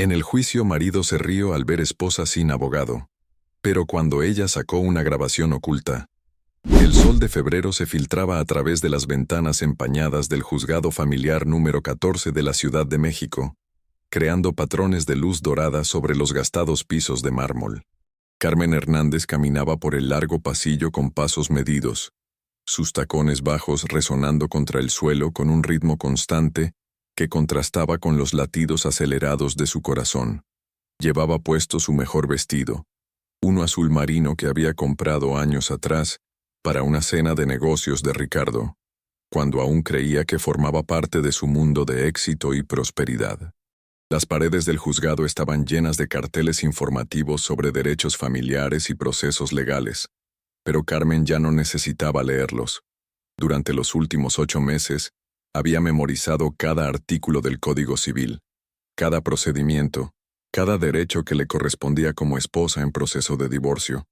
En el juicio, marido se rió al ver esposa sin abogado. Pero cuando ella sacó una grabación oculta, el sol de febrero se filtraba a través de las ventanas empañadas del juzgado familiar número 14 de la Ciudad de México, creando patrones de luz dorada sobre los gastados pisos de mármol. Carmen Hernández caminaba por el largo pasillo con pasos medidos, sus tacones bajos resonando contra el suelo con un ritmo constante que contrastaba con los latidos acelerados de su corazón. Llevaba puesto su mejor vestido, uno azul marino que había comprado años atrás para una cena de negocios de Ricardo, cuando aún creía que formaba parte de su mundo de éxito y prosperidad. Las paredes del juzgado estaban llenas de carteles informativos sobre derechos familiares y procesos legales, pero Carmen ya no necesitaba leerlos. Durante los últimos 8 meses, había memorizado cada artículo del Código Civil, cada procedimiento, cada derecho que le correspondía como esposa en proceso de divorcio.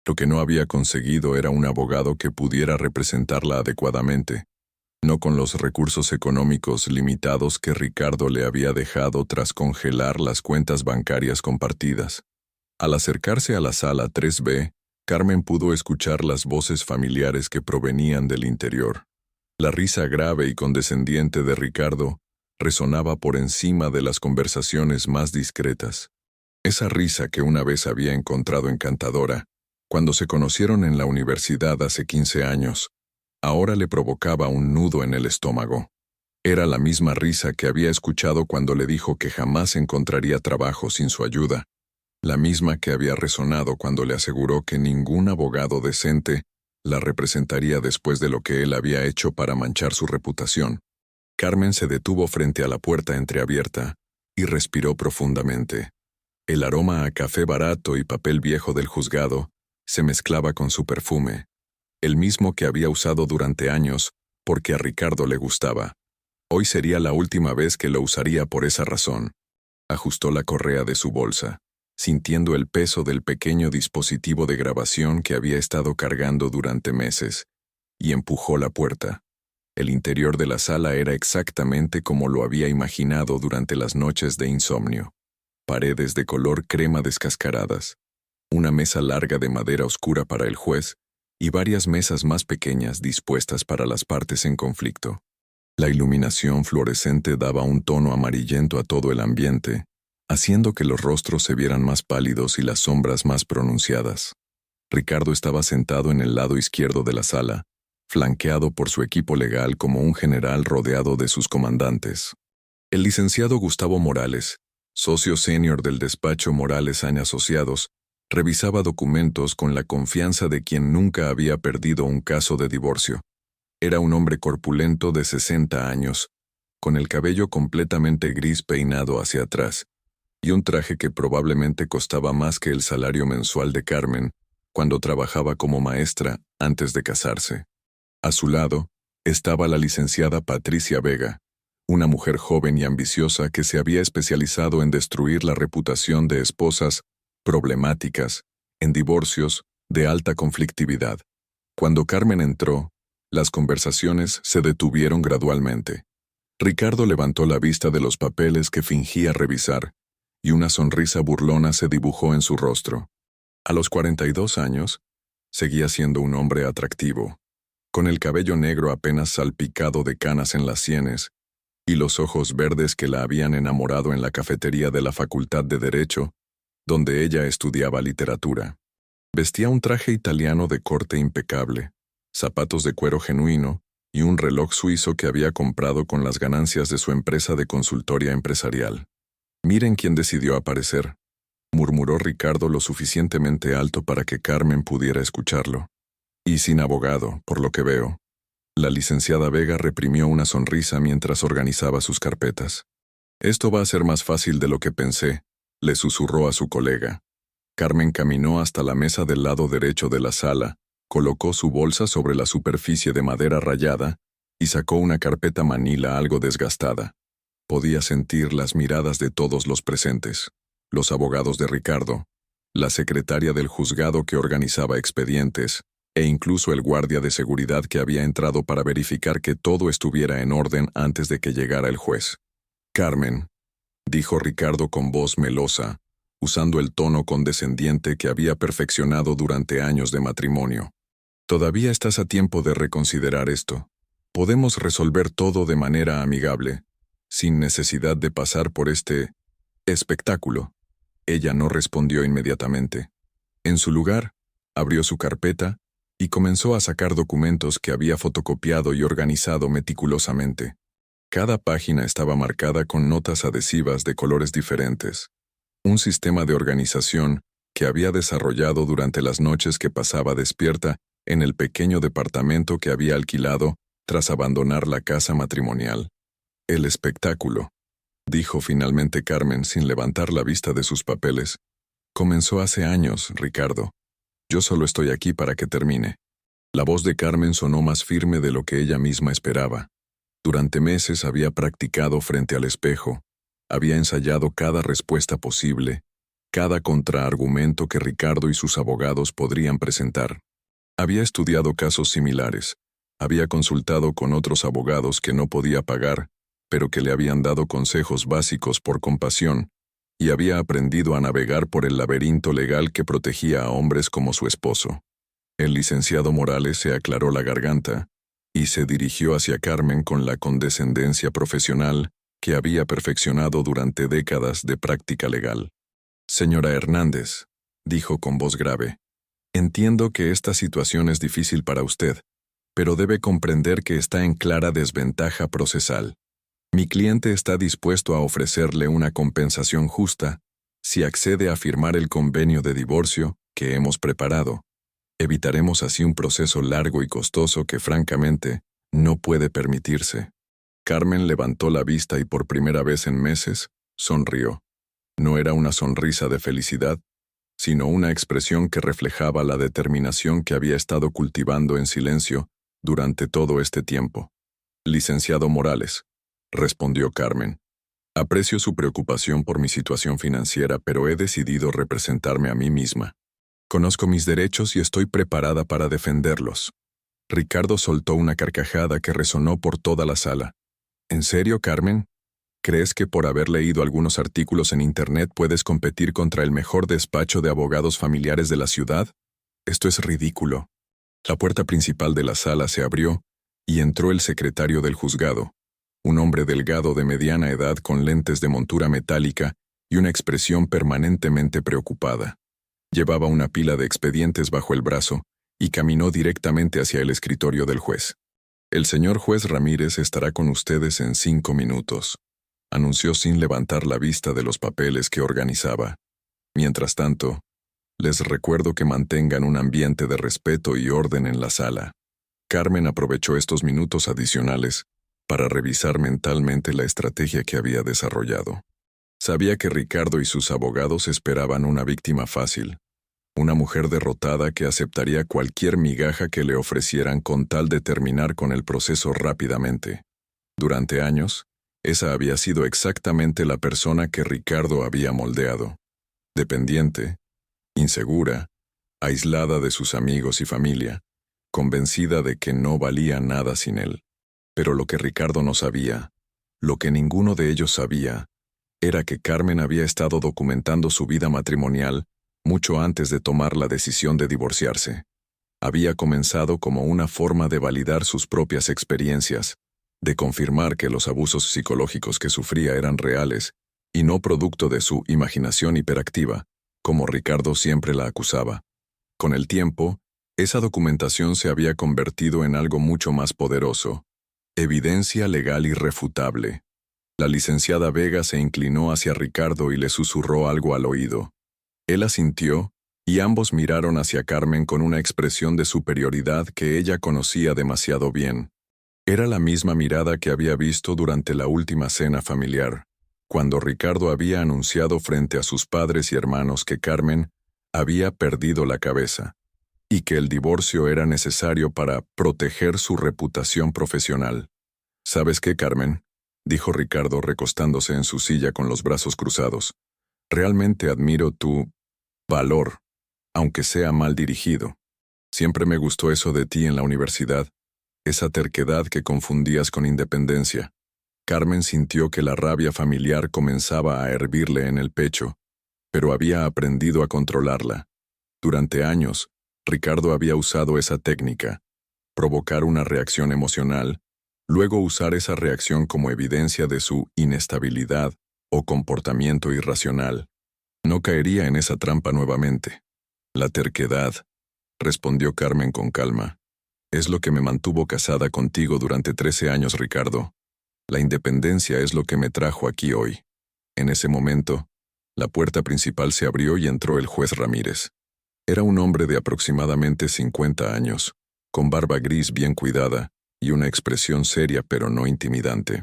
Lo que no había conseguido era un abogado que pudiera representarla adecuadamente, no con los recursos económicos limitados que Ricardo le había dejado tras congelar las cuentas bancarias compartidas. Al acercarse a la sala 3B, Carmen pudo escuchar las voces familiares que provenían del interior. La risa grave y condescendiente de Ricardo resonaba por encima de las conversaciones más discretas. Esa risa que una vez había encontrado encantadora, cuando se conocieron en la universidad hace 15 años, ahora le provocaba un nudo en el estómago. Era la misma risa que había escuchado cuando le dijo que jamás encontraría trabajo sin su ayuda, la misma que había resonado cuando le aseguró que ningún abogado decente la representaría después de lo que él había hecho para manchar su reputación. Carmen se detuvo frente a la puerta entreabierta y respiró profundamente. El aroma a café barato y papel viejo del juzgado se mezclaba con su perfume, el mismo que había usado durante años porque a Ricardo le gustaba. Hoy sería la última vez que lo usaría por esa razón. Ajustó la correa de su bolsa, sintiendo el peso del pequeño dispositivo de grabación que había estado cargando durante meses, y empujó la puerta. El interior de la sala era exactamente como lo había imaginado durante las noches de insomnio. Paredes de color crema descascaradas, una mesa larga de madera oscura para el juez y varias mesas más pequeñas dispuestas para las partes en conflicto. La iluminación fluorescente daba un tono amarillento a todo el ambiente, haciendo que los rostros se vieran más pálidos y las sombras más pronunciadas. Ricardo estaba sentado en el lado izquierdo de la sala, flanqueado por su equipo legal como un general rodeado de sus comandantes. El licenciado Gustavo Morales, socio senior del despacho Morales & Asociados, revisaba documentos con la confianza de quien nunca había perdido un caso de divorcio. Era un hombre corpulento de 60 años, con el cabello completamente gris peinado hacia atrás, y un traje que probablemente costaba más que el salario mensual de Carmen cuando trabajaba como maestra antes de casarse. A su lado estaba la licenciada Patricia Vega, una mujer joven y ambiciosa que se había especializado en destruir la reputación de esposas problemáticas, en divorcios de alta conflictividad. Cuando Carmen entró, las conversaciones se detuvieron gradualmente. Ricardo levantó la vista de los papeles que fingía revisar, y una sonrisa burlona se dibujó en su rostro. A los 42 años, seguía siendo un hombre atractivo, con el cabello negro apenas salpicado de canas en las sienes, y los ojos verdes que la habían enamorado en la cafetería de la Facultad de Derecho, donde ella estudiaba literatura. Vestía un traje italiano de corte impecable, zapatos de cuero genuino y un reloj suizo que había comprado con las ganancias de su empresa de consultoría empresarial. «Miren quién decidió aparecer», murmuró Ricardo lo suficientemente alto para que Carmen pudiera escucharlo. «Y sin abogado, por lo que veo». La licenciada Vega reprimió una sonrisa mientras organizaba sus carpetas. «Esto va a ser más fácil de lo que pensé», le susurró a su colega. Carmen caminó hasta la mesa del lado derecho de la sala, colocó su bolsa sobre la superficie de madera rayada y sacó una carpeta manila algo desgastada. Podía sentir las miradas de todos los presentes, los abogados de Ricardo, la secretaria del juzgado que organizaba expedientes, e incluso el guardia de seguridad que había entrado para verificar que todo estuviera en orden antes de que llegara el juez. «Carmen», dijo Ricardo con voz melosa, usando el tono condescendiente que había perfeccionado durante años de matrimonio. Todavía estás a tiempo de reconsiderar esto. Podemos resolver todo de manera amigable, sin necesidad de pasar por este espectáculo. Ella no respondió inmediatamente. En su lugar, abrió su carpeta y comenzó a sacar documentos que había fotocopiado y organizado meticulosamente. Cada página estaba marcada con notas adhesivas de colores diferentes. Un sistema de organización que había desarrollado durante las noches que pasaba despierta en el pequeño departamento que había alquilado tras abandonar la casa matrimonial. El espectáculo, dijo finalmente Carmen sin levantar la vista de sus papeles, comenzó hace años, Ricardo. Yo solo estoy aquí para que termine. La voz de Carmen sonó más firme de lo que ella misma esperaba. Durante meses había practicado frente al espejo, había ensayado cada respuesta posible, cada contraargumento que Ricardo y sus abogados podrían presentar. Había estudiado casos similares, había consultado con otros abogados que no podía pagar, pero que le habían dado consejos básicos por compasión, y había aprendido a navegar por el laberinto legal que protegía a hombres como su esposo. El licenciado Morales se aclaró la garganta y se dirigió hacia Carmen con la condescendencia profesional que había perfeccionado durante décadas de práctica legal. Señora Hernández, dijo con voz grave, entiendo que esta situación es difícil para usted, pero debe comprender que está en clara desventaja procesal. Mi cliente está dispuesto a ofrecerle una compensación justa si accede a firmar el convenio de divorcio que hemos preparado. Evitaremos así un proceso largo y costoso que, francamente, no puede permitirse. Carmen levantó la vista y por primera vez en meses, sonrió. No era una sonrisa de felicidad, sino una expresión que reflejaba la determinación que había estado cultivando en silencio durante todo este tiempo. Licenciado Morales, respondió Carmen. Aprecio su preocupación por mi situación financiera, pero he decidido representarme a mí misma. Conozco mis derechos y estoy preparada para defenderlos. Ricardo soltó una carcajada que resonó por toda la sala. ¿En serio, Carmen? ¿Crees que por haber leído algunos artículos en Internet puedes competir contra el mejor despacho de abogados familiares de la ciudad? Esto es ridículo. La puerta principal de la sala se abrió y entró el secretario del juzgado, un hombre delgado de mediana edad con lentes de montura metálica y una expresión permanentemente preocupada. Llevaba una pila de expedientes bajo el brazo y caminó directamente hacia el escritorio del juez. El señor juez Ramírez estará con ustedes en 5 minutos, anunció sin levantar la vista de los papeles que organizaba. Mientras tanto, les recuerdo que mantengan un ambiente de respeto y orden en la sala. Carmen aprovechó estos minutos adicionales para revisar mentalmente la estrategia que había desarrollado. Sabía que Ricardo y sus abogados esperaban una víctima fácil, una mujer derrotada que aceptaría cualquier migaja que le ofrecieran con tal de terminar con el proceso rápidamente. Durante años, esa había sido exactamente la persona que Ricardo había moldeado. Dependiente, insegura, aislada de sus amigos y familia, convencida de que no valía nada sin él. Pero lo que Ricardo no sabía, lo que ninguno de ellos sabía, era que Carmen había estado documentando su vida matrimonial mucho antes de tomar la decisión de divorciarse. Había comenzado como una forma de validar sus propias experiencias, de confirmar que los abusos psicológicos que sufría eran reales y no producto de su imaginación hiperactiva, como Ricardo siempre la acusaba. Con el tiempo, esa documentación se había convertido en algo mucho más poderoso, evidencia legal irrefutable. La licenciada Vega se inclinó hacia Ricardo y le susurró algo al oído. Él asintió, y ambos miraron hacia Carmen con una expresión de superioridad que ella conocía demasiado bien. Era la misma mirada que había visto durante la última cena familiar, cuando Ricardo había anunciado frente a sus padres y hermanos que Carmen había perdido la cabeza, y que el divorcio era necesario para proteger su reputación profesional. ¿Sabes qué, Carmen?, dijo Ricardo recostándose en su silla con los brazos cruzados. Realmente admiro tu valor, aunque sea mal dirigido. Siempre me gustó eso de ti en la universidad, esa terquedad que confundías con independencia. Carmen sintió que la rabia familiar comenzaba a hervirle en el pecho, pero había aprendido a controlarla. Durante años, Ricardo había usado esa técnica, provocar una reacción emocional, luego usar esa reacción como evidencia de su inestabilidad o comportamiento irracional. No caería en esa trampa nuevamente. La terquedad, respondió Carmen con calma, es lo que me mantuvo casada contigo durante 13 años, Ricardo. La independencia es lo que me trajo aquí hoy. En ese momento, la puerta principal se abrió y entró el juez Ramírez. Era un hombre de aproximadamente 50 años, con barba gris bien cuidada y una expresión seria pero no intimidante.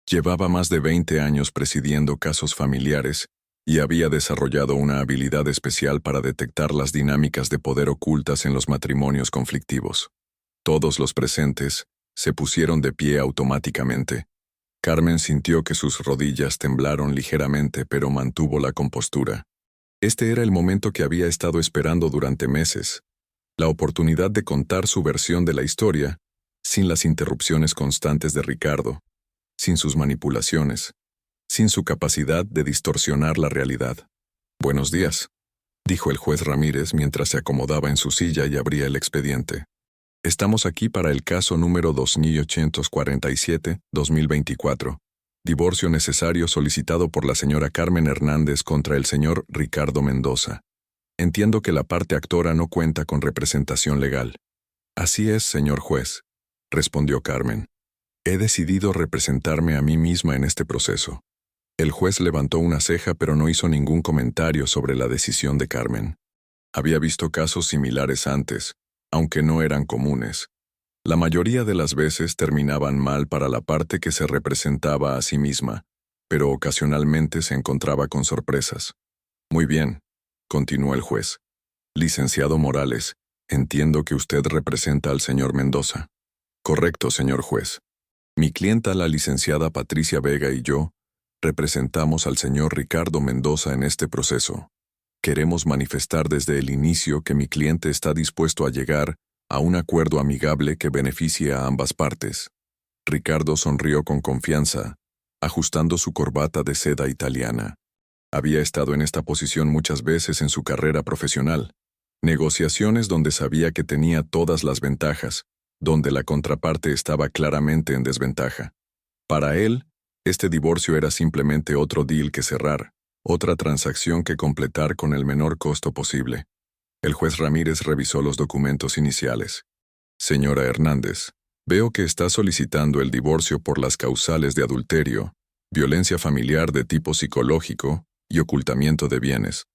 Llevaba más de 20 años presidiendo casos familiares y había desarrollado una habilidad especial para detectar las dinámicas de poder ocultas en los matrimonios conflictivos. Todos los presentes se pusieron de pie automáticamente. Carmen sintió que sus rodillas temblaron ligeramente, pero mantuvo la compostura. Este era el momento que había estado esperando durante meses, la oportunidad de contar su versión de la historia, sin las interrupciones constantes de Ricardo, sin sus manipulaciones, sin su capacidad de distorsionar la realidad. «Buenos días», dijo el juez Ramírez mientras se acomodaba en su silla y abría el expediente. «Estamos aquí para el caso número 2847-2024, divorcio necesario solicitado por la señora Carmen Hernández contra el señor Ricardo Mendoza. Entiendo que la parte actora no cuenta con representación legal». «Así es, señor juez», respondió Carmen. «He decidido representarme a mí misma en este proceso». El juez levantó una ceja pero no hizo ningún comentario sobre la decisión de Carmen. Había visto casos similares antes, aunque no eran comunes. La mayoría de las veces terminaban mal para la parte que se representaba a sí misma, pero ocasionalmente se encontraba con sorpresas. «Muy bien», continuó el juez. «Licenciado Morales, entiendo que usted representa al señor Mendoza». «Correcto, señor juez. Mi clienta, la licenciada Patricia Vega, y yo representamos al señor Ricardo Mendoza en este proceso. Queremos manifestar desde el inicio que mi cliente está dispuesto a llegar a un acuerdo amigable que beneficie a ambas partes». Ricardo sonrió con confianza, ajustando su corbata de seda italiana. Había estado en esta posición muchas veces en su carrera profesional. Negociaciones donde sabía que tenía todas las ventajas, donde la contraparte estaba claramente en desventaja. Para él, este divorcio era simplemente otro deal que cerrar, otra transacción que completar con el menor costo posible. El juez Ramírez revisó los documentos iniciales. «Señora Hernández, veo que está solicitando el divorcio por las causales de adulterio, violencia familiar de tipo psicológico y ocultamiento de bienes.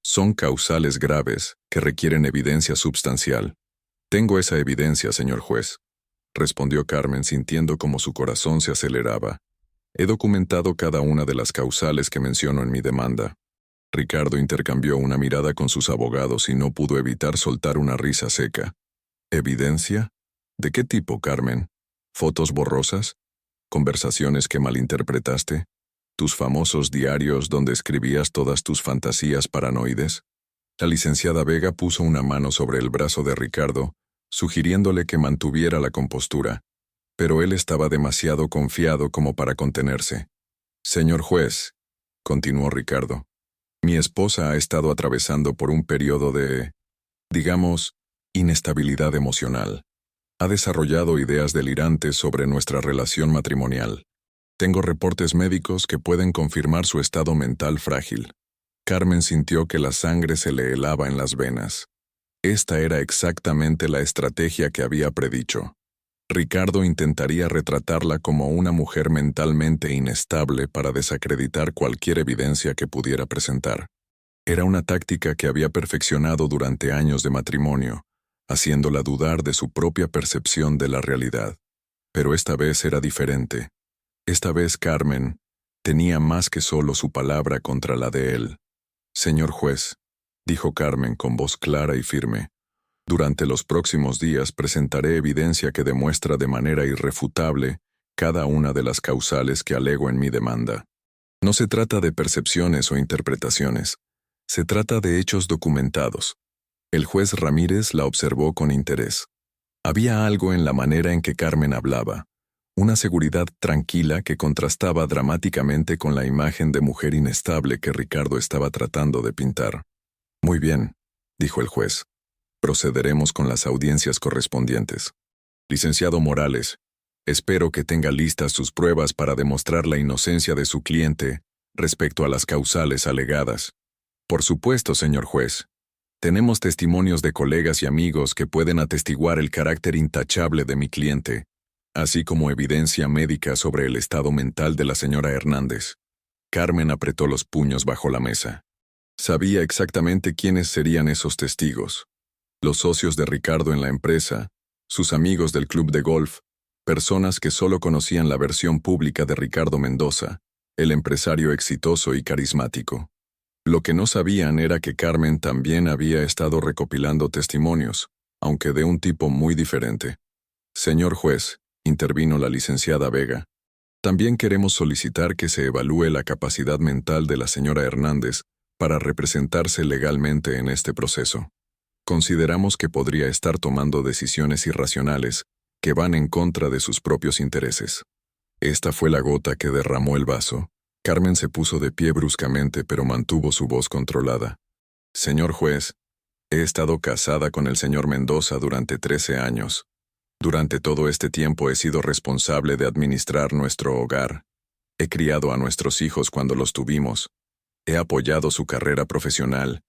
Son causales graves que requieren evidencia substancial». «Tengo esa evidencia, señor juez», respondió Carmen sintiendo como su corazón se aceleraba. «He documentado cada una de las causales que menciono en mi demanda». Ricardo intercambió una mirada con sus abogados y no pudo evitar soltar una risa seca. «¿Evidencia? ¿De qué tipo, Carmen? ¿Fotos borrosas? ¿Conversaciones que malinterpretaste? ¿Tus famosos diarios donde escribías todas tus fantasías paranoides?» La licenciada Vega puso una mano sobre el brazo de Ricardo, sugiriéndole que mantuviera la compostura, pero él estaba demasiado confiado como para contenerse. «Señor juez», continuó Ricardo, «mi esposa ha estado atravesando por un periodo de, digamos, inestabilidad emocional. Ha desarrollado ideas delirantes sobre nuestra relación matrimonial. Tengo reportes médicos que pueden confirmar su estado mental frágil». Carmen sintió que la sangre se le helaba en las venas. Esta era exactamente la estrategia que había predicho. Ricardo intentaría retratarla como una mujer mentalmente inestable para desacreditar cualquier evidencia que pudiera presentar. Era una táctica que había perfeccionado durante años de matrimonio, haciéndola dudar de su propia percepción de la realidad. Pero esta vez era diferente. Esta vez Carmen tenía más que solo su palabra contra la de él. «Señor juez», dijo Carmen con voz clara y firme, «durante los próximos días presentaré evidencia que demuestra de manera irrefutable cada una de las causales que alego en mi demanda. No se trata de percepciones o interpretaciones, se trata de hechos documentados». El juez Ramírez la observó con interés. Había algo en la manera en que Carmen hablaba, Una seguridad tranquila que contrastaba dramáticamente con la imagen de mujer inestable que Ricardo estaba tratando de pintar. Muy bien, dijo el juez. Procederemos con las audiencias correspondientes. Licenciado Morales, espero que tenga listas sus pruebas para demostrar la inocencia de su cliente respecto a las causales alegadas. Por supuesto, señor juez. Tenemos testimonios de colegas y amigos que pueden atestiguar el carácter intachable de mi cliente, así como evidencia médica sobre el estado mental de la señora Hernández. Carmen apretó los puños bajo la mesa. Sabía exactamente quiénes serían esos testigos. Los socios de Ricardo en la empresa, sus amigos del club de golf, personas que solo conocían la versión pública de Ricardo Mendoza, el empresario exitoso y carismático. Lo que no sabían era que Carmen también había estado recopilando testimonios, aunque de un tipo muy diferente. Señor juez, intervino la licenciada Vega, también queremos solicitar que se evalúe la capacidad mental de la señora Hernández para representarse legalmente en este proceso. Consideramos que podría estar tomando decisiones irracionales que van en contra de sus propios intereses. Esta fue la gota que derramó el vaso. Carmen se puso de pie bruscamente, pero mantuvo su voz controlada. Señor juez, he estado casada con el señor Mendoza durante 13 años. Durante todo este tiempo he sido responsable de administrar nuestro hogar. He criado a nuestros hijos cuando los tuvimos. He apoyado su carrera profesional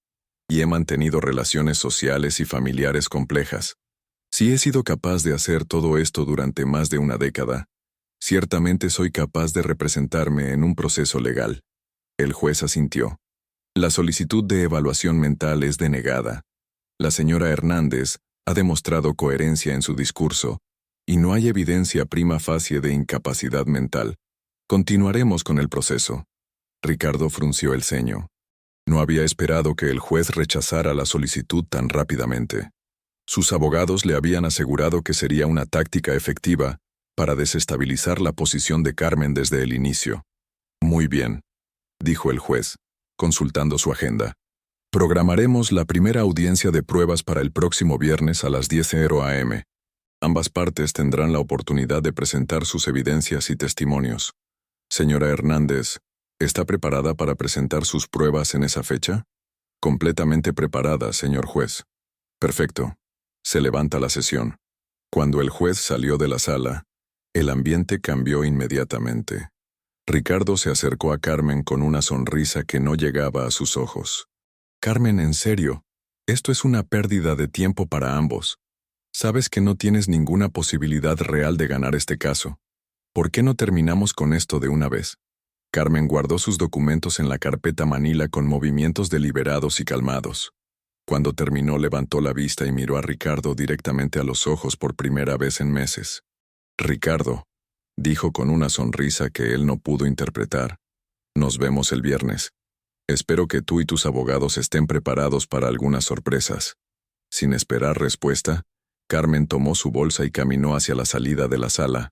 y he mantenido relaciones sociales y familiares complejas. Si he sido capaz de hacer todo esto durante más de una década, ciertamente soy capaz de representarme en un proceso legal. El juez asintió. La solicitud de evaluación mental es denegada. La señora Hernández ha demostrado coherencia en su discurso, y no hay evidencia prima facie de incapacidad mental. Continuaremos con el proceso. Ricardo frunció el ceño. No había esperado que el juez rechazara la solicitud tan rápidamente. Sus abogados le habían asegurado que sería una táctica efectiva para desestabilizar la posición de Carmen desde el inicio. Muy bien, dijo el juez, consultando su agenda. Programaremos la primera audiencia de pruebas para el próximo viernes a las 10:00 a.m. Ambas partes tendrán la oportunidad de presentar sus evidencias y testimonios. Señora Hernández, ¿está preparada para presentar sus pruebas en esa fecha? Completamente preparada, señor juez. Perfecto. Se levanta la sesión. Cuando el juez salió de la sala, el ambiente cambió inmediatamente. Ricardo se acercó a Carmen con una sonrisa que no llegaba a sus ojos. Carmen, en serio, esto es una pérdida de tiempo para ambos. Sabes que no tienes ninguna posibilidad real de ganar este caso. ¿Por qué no terminamos con esto de una vez? Carmen guardó sus documentos en la carpeta manila con movimientos deliberados y calmados. Cuando terminó, levantó la vista y miró a Ricardo directamente a los ojos por primera vez en meses. Ricardo, dijo con una sonrisa que él no pudo interpretar, nos vemos el viernes. Espero que tú y tus abogados estén preparados para algunas sorpresas. Sin esperar respuesta, Carmen tomó su bolsa y caminó hacia la salida de la sala.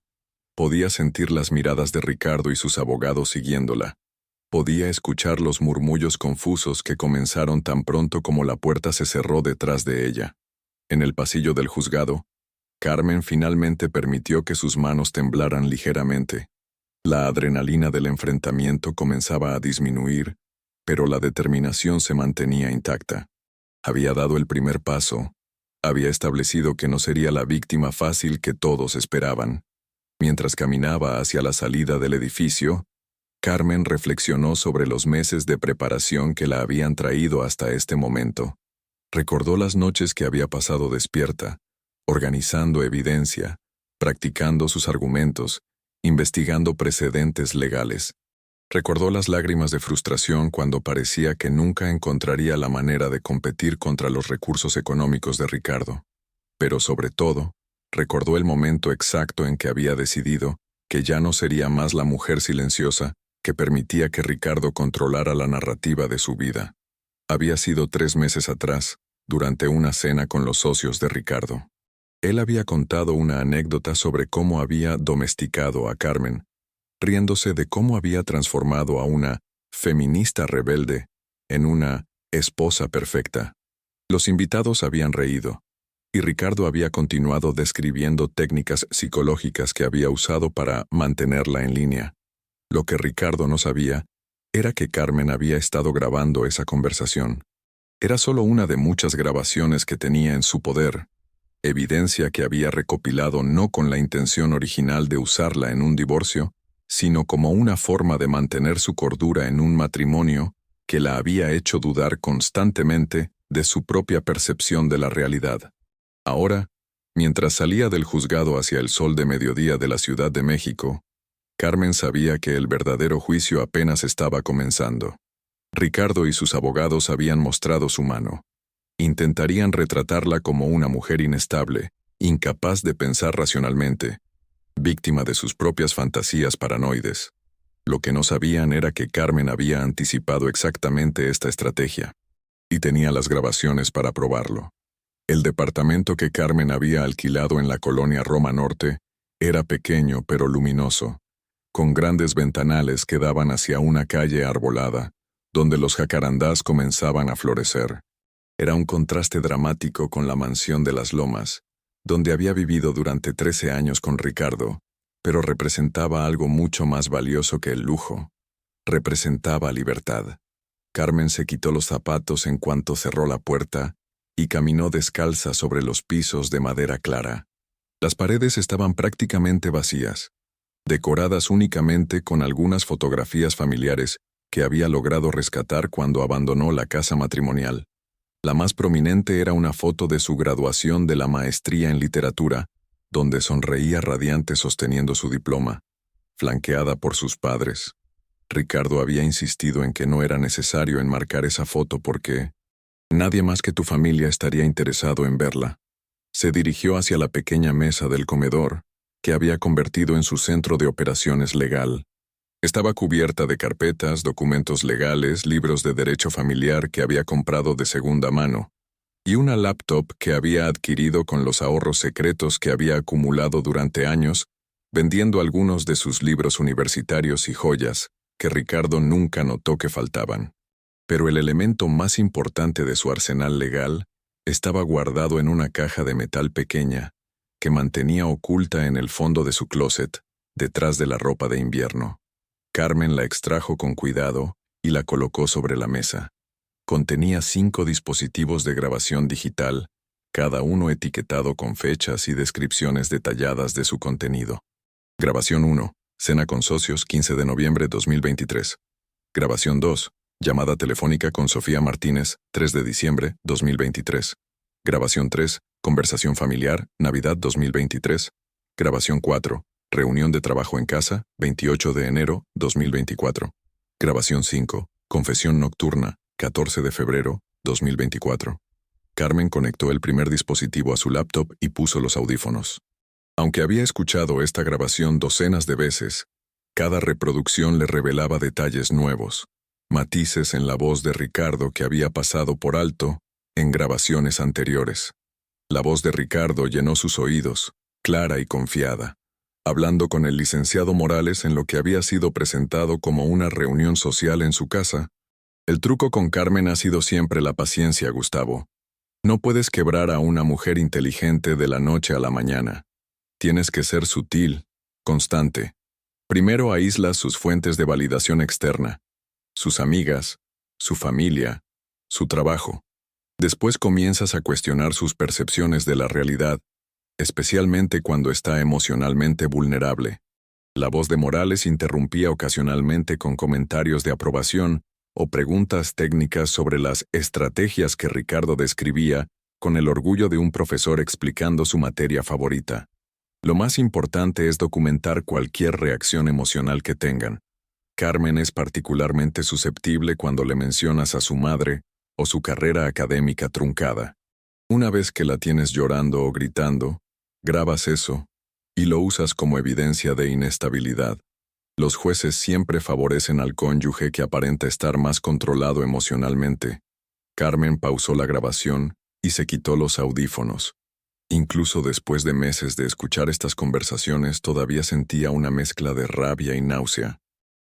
Podía sentir las miradas de Ricardo y sus abogados siguiéndola. Podía escuchar los murmullos confusos que comenzaron tan pronto como la puerta se cerró detrás de ella. En el pasillo del juzgado, Carmen finalmente permitió que sus manos temblaran ligeramente. La adrenalina del enfrentamiento comenzaba a disminuir, pero la determinación se mantenía intacta. Había dado el primer paso. Había establecido que no sería la víctima fácil que todos esperaban. Mientras caminaba hacia la salida del edificio, Carmen reflexionó sobre los meses de preparación que la habían traído hasta este momento. Recordó las noches que había pasado despierta, organizando evidencia, practicando sus argumentos, investigando precedentes legales. Recordó las lágrimas de frustración cuando parecía que nunca encontraría la manera de competir contra los recursos económicos de Ricardo. Pero sobre todo, recordó el momento exacto en que había decidido que ya no sería más la mujer silenciosa que permitía que Ricardo controlara la narrativa de su vida. Había sido 3 meses atrás, durante una cena con los socios de Ricardo. Él había contado una anécdota sobre cómo había domesticado a Carmen, riéndose de cómo había transformado a una feminista rebelde en una esposa perfecta. Los invitados habían reído, y Ricardo había continuado describiendo técnicas psicológicas que había usado para mantenerla en línea. Lo que Ricardo no sabía era que Carmen había estado grabando esa conversación. Era solo una de muchas grabaciones que tenía en su poder, evidencia que había recopilado no con la intención original de usarla en un divorcio, sino como una forma de mantener su cordura en un matrimonio que la había hecho dudar constantemente de su propia percepción de la realidad. Ahora, mientras salía del juzgado hacia el sol de mediodía de la Ciudad de México, Carmen sabía que el verdadero juicio apenas estaba comenzando. Ricardo y sus abogados habían mostrado su mano. Intentarían retratarla como una mujer inestable, incapaz de pensar racionalmente, víctima de sus propias fantasías paranoides. Lo que no sabían era que Carmen había anticipado exactamente esta estrategia, y tenía las grabaciones para probarlo. El departamento que Carmen había alquilado en la colonia Roma Norte era pequeño pero luminoso, con grandes ventanales que daban hacia una calle arbolada, donde los jacarandás comenzaban a florecer. Era un contraste dramático con la mansión de las Lomas, donde había vivido durante 13 años con Ricardo, pero representaba algo mucho más valioso que el lujo. Representaba libertad. Carmen se quitó los zapatos en cuanto cerró la puerta y caminó descalza sobre los pisos de madera clara. Las paredes estaban prácticamente vacías, decoradas únicamente con algunas fotografías familiares que había logrado rescatar cuando abandonó la casa matrimonial. La más prominente era una foto de su graduación de la maestría en literatura, donde sonreía radiante sosteniendo su diploma, flanqueada por sus padres. Ricardo había insistido en que no era necesario enmarcar esa foto porque nadie más que tu familia estaría interesado en verla. Se dirigió hacia la pequeña mesa del comedor, que había convertido en su centro de operaciones legal. Estaba cubierta de carpetas, documentos legales, libros de derecho familiar que había comprado de segunda mano, y una laptop que había adquirido con los ahorros secretos que había acumulado durante años, vendiendo algunos de sus libros universitarios y joyas, que Ricardo nunca notó que faltaban. Pero el elemento más importante de su arsenal legal estaba guardado en una caja de metal pequeña, que mantenía oculta en el fondo de su closet, detrás de la ropa de invierno. Carmen la extrajo con cuidado y la colocó sobre la mesa. Contenía 5 dispositivos de grabación digital, cada uno etiquetado con fechas y descripciones detalladas de su contenido. Grabación 1. Cena con socios, 15 de noviembre 2023. Grabación 2. Llamada telefónica con Sofía Martínez, 3 de diciembre 2023. Grabación 3. Conversación familiar, Navidad 2023. Grabación 4. Reunión de trabajo en casa, 28 de enero 2024. Grabación 5. Confesión nocturna, 14 de febrero 2024. Carmen conectó el primer dispositivo a su laptop y puso los audífonos. Aunque había escuchado esta grabación docenas de veces, cada reproducción le revelaba detalles nuevos, matices en la voz de Ricardo que había pasado por alto en grabaciones anteriores. La voz de Ricardo llenó sus oídos, clara y confiada, hablando con el licenciado Morales en lo que había sido presentado como una reunión social en su casa. El truco con Carmen ha sido siempre la paciencia, Gustavo. No puedes quebrar a una mujer inteligente de la noche a la mañana. Tienes que ser sutil, constante. Primero aíslas sus fuentes de validación externa, sus amigas, su familia, su trabajo. Después comienzas a cuestionar sus percepciones de la realidad, especialmente cuando está emocionalmente vulnerable. La voz de Morales interrumpía ocasionalmente con comentarios de aprobación o preguntas técnicas sobre las estrategias que Ricardo describía con el orgullo de un profesor explicando su materia favorita. Lo más importante es documentar cualquier reacción emocional que tengan. Carmen es particularmente susceptible cuando le mencionas a su madre o su carrera académica truncada. Una vez que la tienes llorando o gritando, grabas eso y lo usas como evidencia de inestabilidad. Los jueces siempre favorecen al cónyuge que aparenta estar más controlado emocionalmente. Carmen pausó la grabación y se quitó los audífonos. Incluso después de meses de escuchar estas conversaciones, todavía sentía una mezcla de rabia y náusea.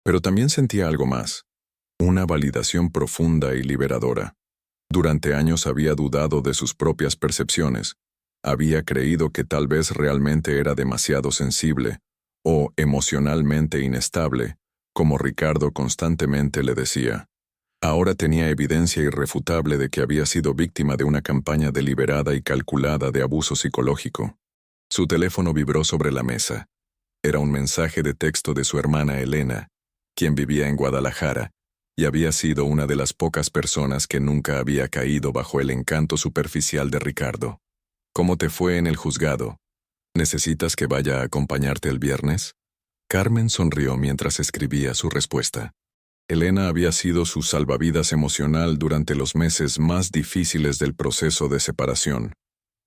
Pero también sentía algo más, una validación profunda y liberadora. Durante años había dudado de sus propias percepciones, Había creído que tal vez realmente era demasiado sensible o emocionalmente inestable, como Ricardo constantemente le decía. Ahora tenía evidencia irrefutable de que había sido víctima de una campaña deliberada y calculada de abuso psicológico. Su teléfono vibró sobre la mesa. Era un mensaje de texto de su hermana Elena, quien vivía en Guadalajara, y había sido una de las pocas personas que nunca había caído bajo el encanto superficial de Ricardo. ¿Cómo te fue en el juzgado? ¿Necesitas que vaya a acompañarte el viernes? Carmen sonrió mientras escribía su respuesta. Elena había sido su salvavidas emocional durante los meses más difíciles del proceso de separación.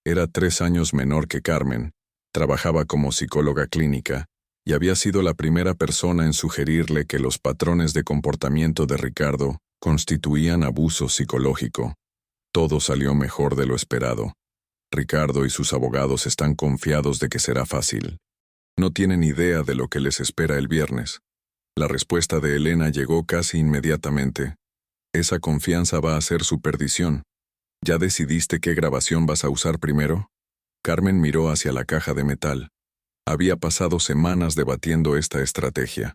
Era 3 años menor que Carmen, trabajaba como psicóloga clínica, y había sido la primera persona en sugerirle que los patrones de comportamiento de Ricardo constituían abuso psicológico. Todo salió mejor de lo esperado. Ricardo y sus abogados están confiados de que será fácil. No tienen idea de lo que les espera el viernes. La respuesta de Elena llegó casi inmediatamente. Esa confianza va a ser su perdición. ¿Ya decidiste qué grabación vas a usar primero? Carmen miró hacia la caja de metal. Había pasado semanas debatiendo esta estrategia.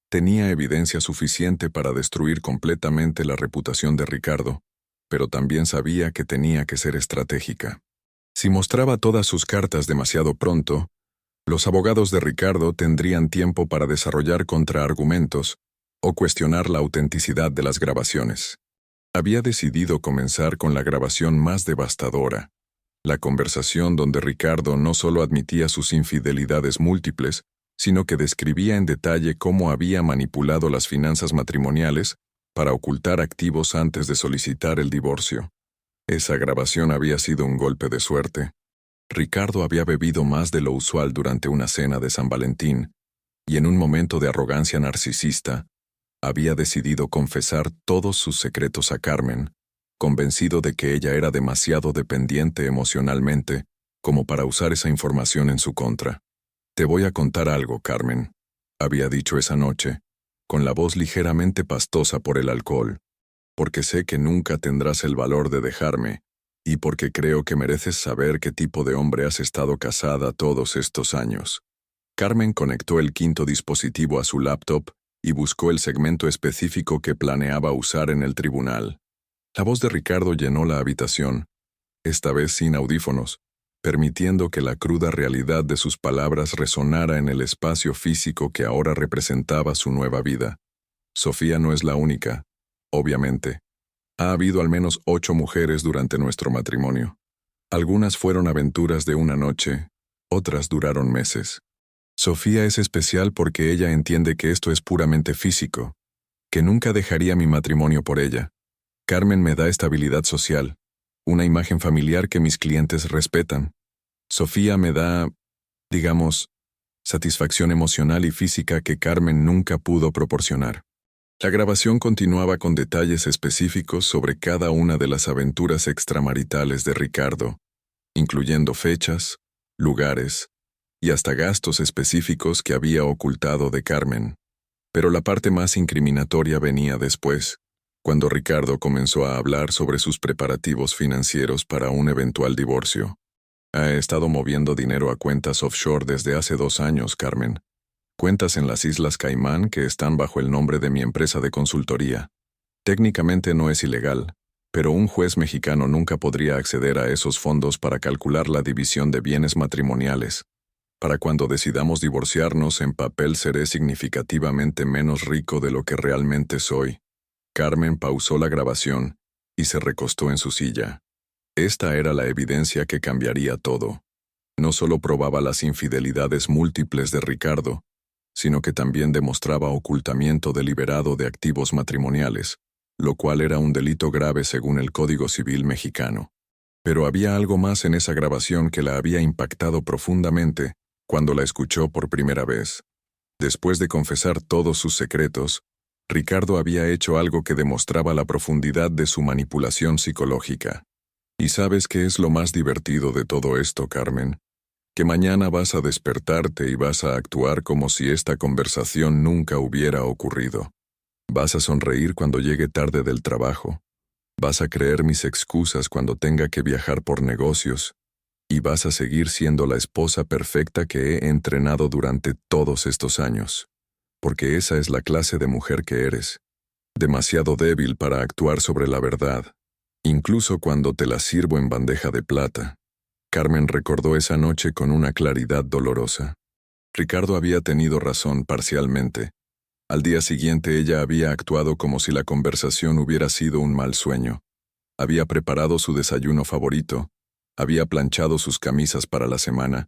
Tenía evidencia suficiente para destruir completamente la reputación de Ricardo, pero también sabía que tenía que ser estratégica. Si mostraba todas sus cartas demasiado pronto, los abogados de Ricardo tendrían tiempo para desarrollar contraargumentos o cuestionar la autenticidad de las grabaciones. Había decidido comenzar con la grabación más devastadora, la conversación donde Ricardo no solo admitía sus infidelidades múltiples, sino que describía en detalle cómo había manipulado las finanzas matrimoniales para ocultar activos antes de solicitar el divorcio. Esa grabación había sido un golpe de suerte. Ricardo había bebido más de lo usual durante una cena de San Valentín, y en un momento de arrogancia narcisista, había decidido confesar todos sus secretos a Carmen, convencido de que ella era demasiado dependiente emocionalmente como para usar esa información en su contra. «Te voy a contar algo, Carmen», había dicho esa noche, con la voz ligeramente pastosa por el alcohol, «porque sé que nunca tendrás el valor de dejarme, y porque creo que mereces saber qué tipo de hombre has estado casada todos estos años». Carmen conectó el 5.º dispositivo a su laptop y buscó el segmento específico que planeaba usar en el tribunal. La voz de Ricardo llenó la habitación, esta vez sin audífonos, permitiendo que la cruda realidad de sus palabras resonara en el espacio físico que ahora representaba su nueva vida. Sofía no es la única, obviamente. Ha habido al menos 8 mujeres durante nuestro matrimonio. Algunas fueron aventuras de una noche, otras duraron meses. Sofía es especial porque ella entiende que esto es puramente físico, que nunca dejaría mi matrimonio por ella. Carmen me da estabilidad social, una imagen familiar que mis clientes respetan. Sofía me da, digamos, satisfacción emocional y física que Carmen nunca pudo proporcionar. La grabación continuaba con detalles específicos sobre cada una de las aventuras extramaritales de Ricardo, incluyendo fechas, lugares y hasta gastos específicos que había ocultado de Carmen. Pero la parte más incriminatoria venía después, cuando Ricardo comenzó a hablar sobre sus preparativos financieros para un eventual divorcio. «Ha estado moviendo dinero a cuentas offshore desde hace 2 años, Carmen. Cuentas en las Islas Caimán que están bajo el nombre de mi empresa de consultoría. Técnicamente no es ilegal, pero un juez mexicano nunca podría acceder a esos fondos para calcular la división de bienes matrimoniales. Para cuando decidamos divorciarnos, en papel seré significativamente menos rico de lo que realmente soy». Carmen pausó la grabación y se recostó en su silla. Esta era la evidencia que cambiaría todo. No solo probaba las infidelidades múltiples de Ricardo, sino que también demostraba ocultamiento deliberado de activos matrimoniales, lo cual era un delito grave según el Código Civil mexicano. Pero había algo más en esa grabación que la había impactado profundamente cuando la escuchó por primera vez. Después de confesar todos sus secretos, Ricardo había hecho algo que demostraba la profundidad de su manipulación psicológica. ¿Y sabes qué es lo más divertido de todo esto, Carmen? Que mañana vas a despertarte y vas a actuar como si esta conversación nunca hubiera ocurrido. Vas a sonreír cuando llegue tarde del trabajo. Vas a creer mis excusas cuando tenga que viajar por negocios. Y vas a seguir siendo la esposa perfecta que he entrenado durante todos estos años. Porque esa es la clase de mujer que eres. Demasiado débil para actuar sobre la verdad, incluso cuando te la sirvo en bandeja de plata. Carmen recordó esa noche con una claridad dolorosa. Ricardo había tenido razón parcialmente. Al día siguiente ella había actuado como si la conversación hubiera sido un mal sueño. Había preparado su desayuno favorito, había planchado sus camisas para la semana,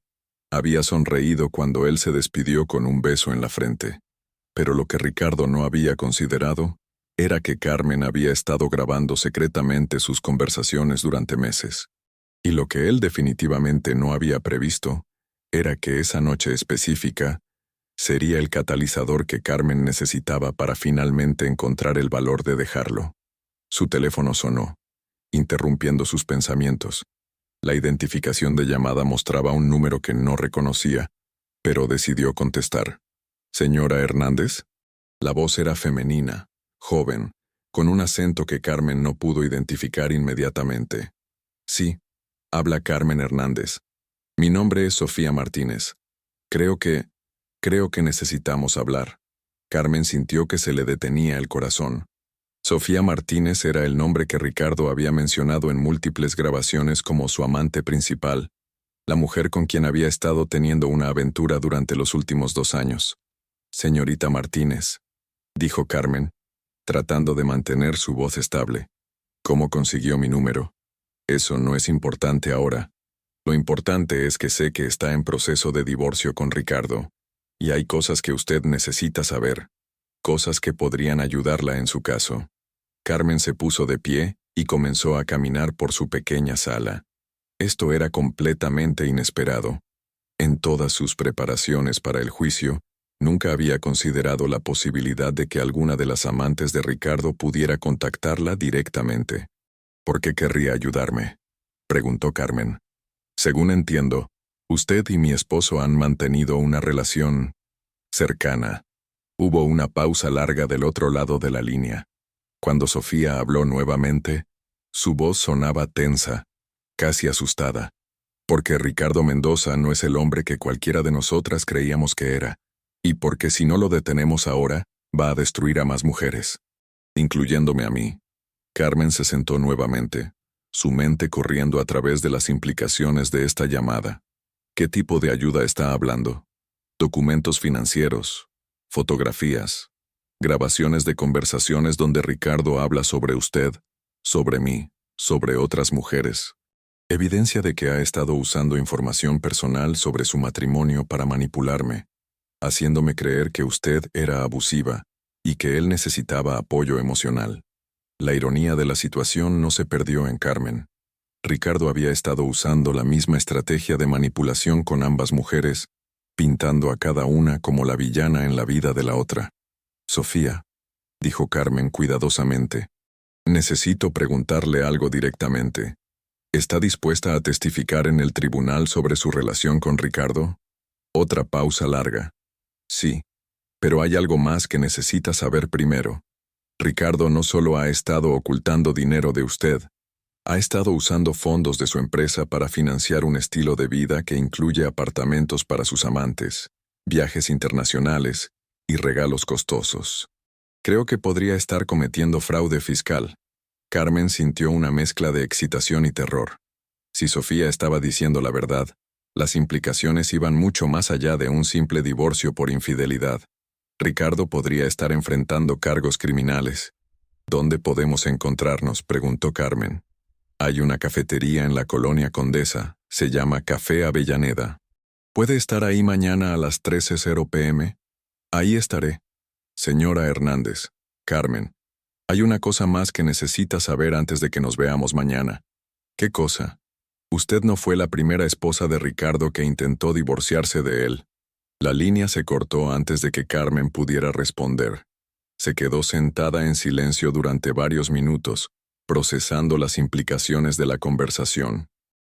había sonreído cuando él se despidió con un beso en la frente. Pero lo que Ricardo no había considerado era que Carmen había estado grabando secretamente sus conversaciones durante meses. Y lo que él definitivamente no había previsto era que esa noche específica sería el catalizador que Carmen necesitaba para finalmente encontrar el valor de dejarlo. Su teléfono sonó, interrumpiendo sus pensamientos. La identificación de llamada mostraba un número que no reconocía, pero decidió contestar. ¿Señora Hernández? La voz era femenina, joven, con un acento que Carmen no pudo identificar inmediatamente. Sí, habla Carmen Hernández. Mi nombre es Sofía Martínez. Creo que necesitamos hablar. Carmen sintió que se le detenía el corazón. Sofía Martínez era el nombre que Ricardo había mencionado en múltiples grabaciones como su amante principal, la mujer con quien había estado teniendo una aventura durante los últimos 2 años. Señorita Martínez, dijo Carmen, tratando de mantener su voz estable. ¿Cómo consiguió mi número? Eso no es importante ahora. Lo importante es que sé que está en proceso de divorcio con Ricardo, y hay cosas que usted necesita saber, cosas que podrían ayudarla en su caso. Carmen se puso de pie y comenzó a caminar por su pequeña sala. Esto era completamente inesperado. En todas sus preparaciones para el juicio, nunca había considerado la posibilidad de que alguna de las amantes de Ricardo pudiera contactarla directamente. ¿Por qué querría ayudarme?, preguntó Carmen. Según entiendo, usted y mi esposo han mantenido una relación cercana. Hubo una pausa larga del otro lado de la línea. Cuando Sofía habló nuevamente, su voz sonaba tensa, casi asustada, porque Ricardo Mendoza no es el hombre que cualquiera de nosotras creíamos que era, y porque si no lo detenemos ahora, va a destruir a más mujeres, incluyéndome a mí. Carmen se sentó nuevamente, su mente corriendo a través de las implicaciones de esta llamada. ¿Qué tipo de ayuda está hablando? Documentos financieros, fotografías, grabaciones de conversaciones donde Ricardo habla sobre usted, sobre mí, sobre otras mujeres. Evidencia de que ha estado usando información personal sobre su matrimonio para manipularme, haciéndome creer que usted era abusiva y que él necesitaba apoyo emocional. La ironía de la situación no se perdió en Carmen. Ricardo había estado usando la misma estrategia de manipulación con ambas mujeres, pintando a cada una como la villana en la vida de la otra. Sofía, dijo Carmen cuidadosamente, necesito preguntarle algo directamente. ¿Está dispuesta a testificar en el tribunal sobre su relación con Ricardo? Otra pausa larga. Sí, pero hay algo más que necesita saber primero. Ricardo no solo ha estado ocultando dinero de usted, ha estado usando fondos de su empresa para financiar un estilo de vida que incluye apartamentos para sus amantes, viajes internacionales y regalos costosos. Creo que podría estar cometiendo fraude fiscal. Carmen sintió una mezcla de excitación y terror. Si Sofía estaba diciendo la verdad, las implicaciones iban mucho más allá de un simple divorcio por infidelidad. Ricardo podría estar enfrentando cargos criminales. ¿Dónde podemos encontrarnos?, preguntó Carmen. Hay una cafetería en la colonia Condesa, se llama Café Avellaneda. ¿Puede estar ahí mañana a las 13:00 p.m.? Ahí estaré. Señora Hernández, Carmen, hay una cosa más que necesita saber antes de que nos veamos mañana. ¿Qué cosa? Usted no fue la primera esposa de Ricardo que intentó divorciarse de él. La línea se cortó antes de que Carmen pudiera responder. Se quedó sentada en silencio durante varios minutos, procesando las implicaciones de la conversación.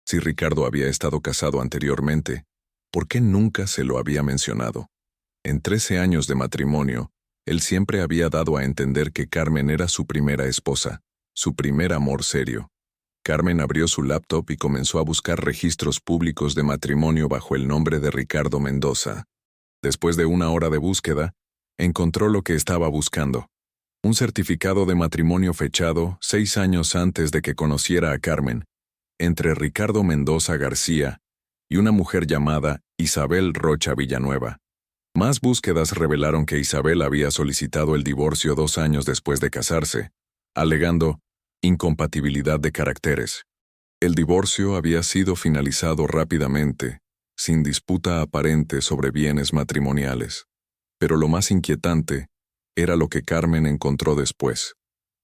Si Ricardo había estado casado anteriormente, ¿por qué nunca se lo había mencionado? En 13 años de matrimonio, él siempre había dado a entender que Carmen era su primera esposa, su primer amor serio. Carmen abrió su laptop y comenzó a buscar registros públicos de matrimonio bajo el nombre de Ricardo Mendoza. Después de una hora de búsqueda, encontró lo que estaba buscando. Un certificado de matrimonio fechado 6 años antes de que conociera a Carmen, entre Ricardo Mendoza García y una mujer llamada Isabel Rocha Villanueva. Más búsquedas revelaron que Isabel había solicitado el divorcio 2 años después de casarse, alegando incompatibilidad de caracteres. El divorcio había sido finalizado rápidamente, sin disputa aparente sobre bienes matrimoniales. Pero lo más inquietante era lo que Carmen encontró después.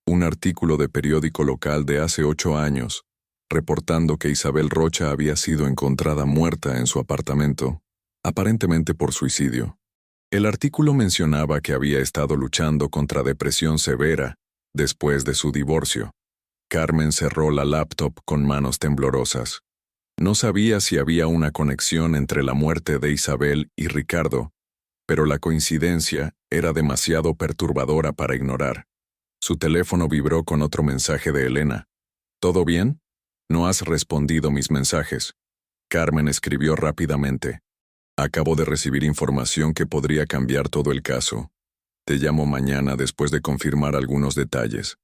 Un artículo de periódico local de hace 8 años, reportando que Isabel Rocha había sido encontrada muerta en su apartamento, aparentemente por suicidio. El artículo mencionaba que había estado luchando contra depresión severa después de su divorcio. Carmen cerró la laptop con manos temblorosas. No sabía si había una conexión entre la muerte de Isabel y Ricardo, pero la coincidencia era demasiado perturbadora para ignorar. Su teléfono vibró con otro mensaje de Elena. ¿Todo bien? No has respondido mis mensajes. Carmen escribió rápidamente. Acabo de recibir información que podría cambiar todo el caso. Te llamo mañana después de confirmar algunos detalles.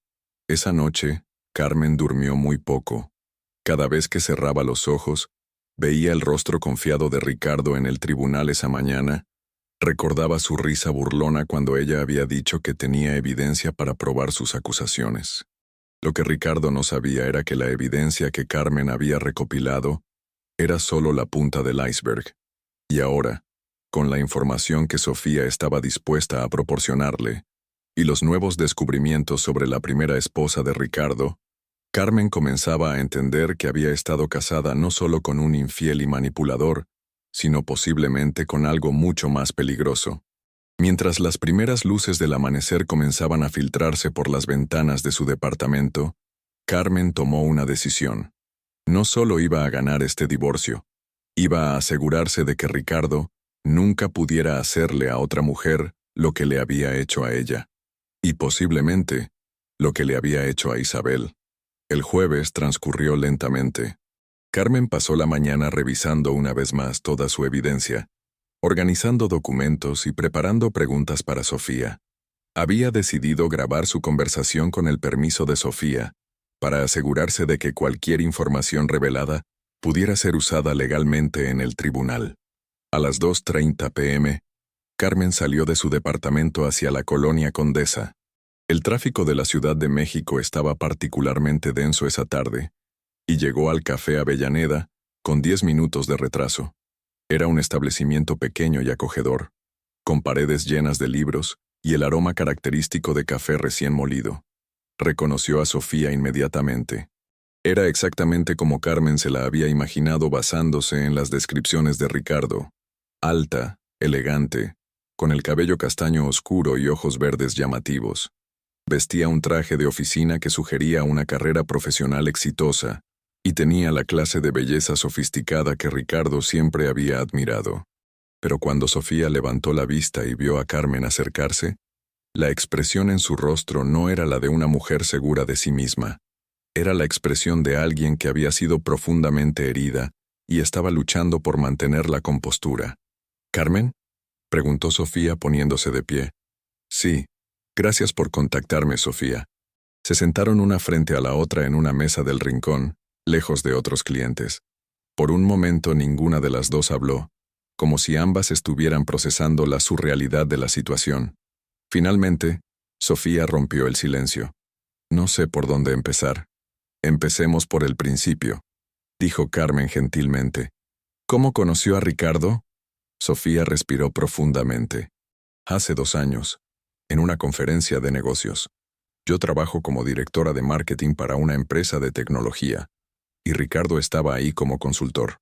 Esa noche, Carmen durmió muy poco. Cada vez que cerraba los ojos, veía el rostro confiado de Ricardo en el tribunal esa mañana. Recordaba su risa burlona cuando ella había dicho que tenía evidencia para probar sus acusaciones. Lo que Ricardo no sabía era que la evidencia que Carmen había recopilado era solo la punta del iceberg. Y ahora, con la información que Sofía estaba dispuesta a proporcionarle, y los nuevos descubrimientos sobre la primera esposa de Ricardo, Carmen comenzaba a entender que había estado casada no solo con un infiel y manipulador, sino posiblemente con algo mucho más peligroso. Mientras las primeras luces del amanecer comenzaban a filtrarse por las ventanas de su departamento, Carmen tomó una decisión. No solo iba a ganar este divorcio, iba a asegurarse de que Ricardo nunca pudiera hacerle a otra mujer lo que le había hecho a ella, y posiblemente lo que le había hecho a Isabel. El jueves transcurrió lentamente. Carmen pasó la mañana revisando una vez más toda su evidencia, organizando documentos y preparando preguntas para Sofía. Había decidido grabar su conversación con el permiso de Sofía, para asegurarse de que cualquier información revelada pudiera ser usada legalmente en el tribunal. A las 2:30 p.m., Carmen salió de su departamento hacia la colonia Condesa. El tráfico de la Ciudad de México estaba particularmente denso esa tarde, y llegó al Café Avellaneda con 10 minutos de retraso. Era un establecimiento pequeño y acogedor, con paredes llenas de libros y el aroma característico de café recién molido. Reconoció a Sofía inmediatamente. Era exactamente como Carmen se la había imaginado basándose en las descripciones de Ricardo. Alta, elegante, con el cabello castaño oscuro y ojos verdes llamativos. Vestía un traje de oficina que sugería una carrera profesional exitosa, y tenía la clase de belleza sofisticada que Ricardo siempre había admirado. Pero cuando Sofía levantó la vista y vio a Carmen acercarse, la expresión en su rostro no era la de una mujer segura de sí misma. Era la expresión de alguien que había sido profundamente herida y estaba luchando por mantener la compostura. ¿Carmen?, preguntó Sofía poniéndose de pie. Sí. Gracias por contactarme, Sofía. Se sentaron una frente a la otra en una mesa del rincón, lejos de otros clientes. Por un momento ninguna de las dos habló, como si ambas estuvieran procesando la surrealidad de la situación. Finalmente, Sofía rompió el silencio. No sé por dónde empezar. Empecemos por el principio, dijo Carmen gentilmente. ¿Cómo conoció a Ricardo? Sofía respiró profundamente. Hace 2 años, en una conferencia de negocios. Yo trabajo como directora de marketing para una empresa de tecnología, y Ricardo estaba ahí como consultor.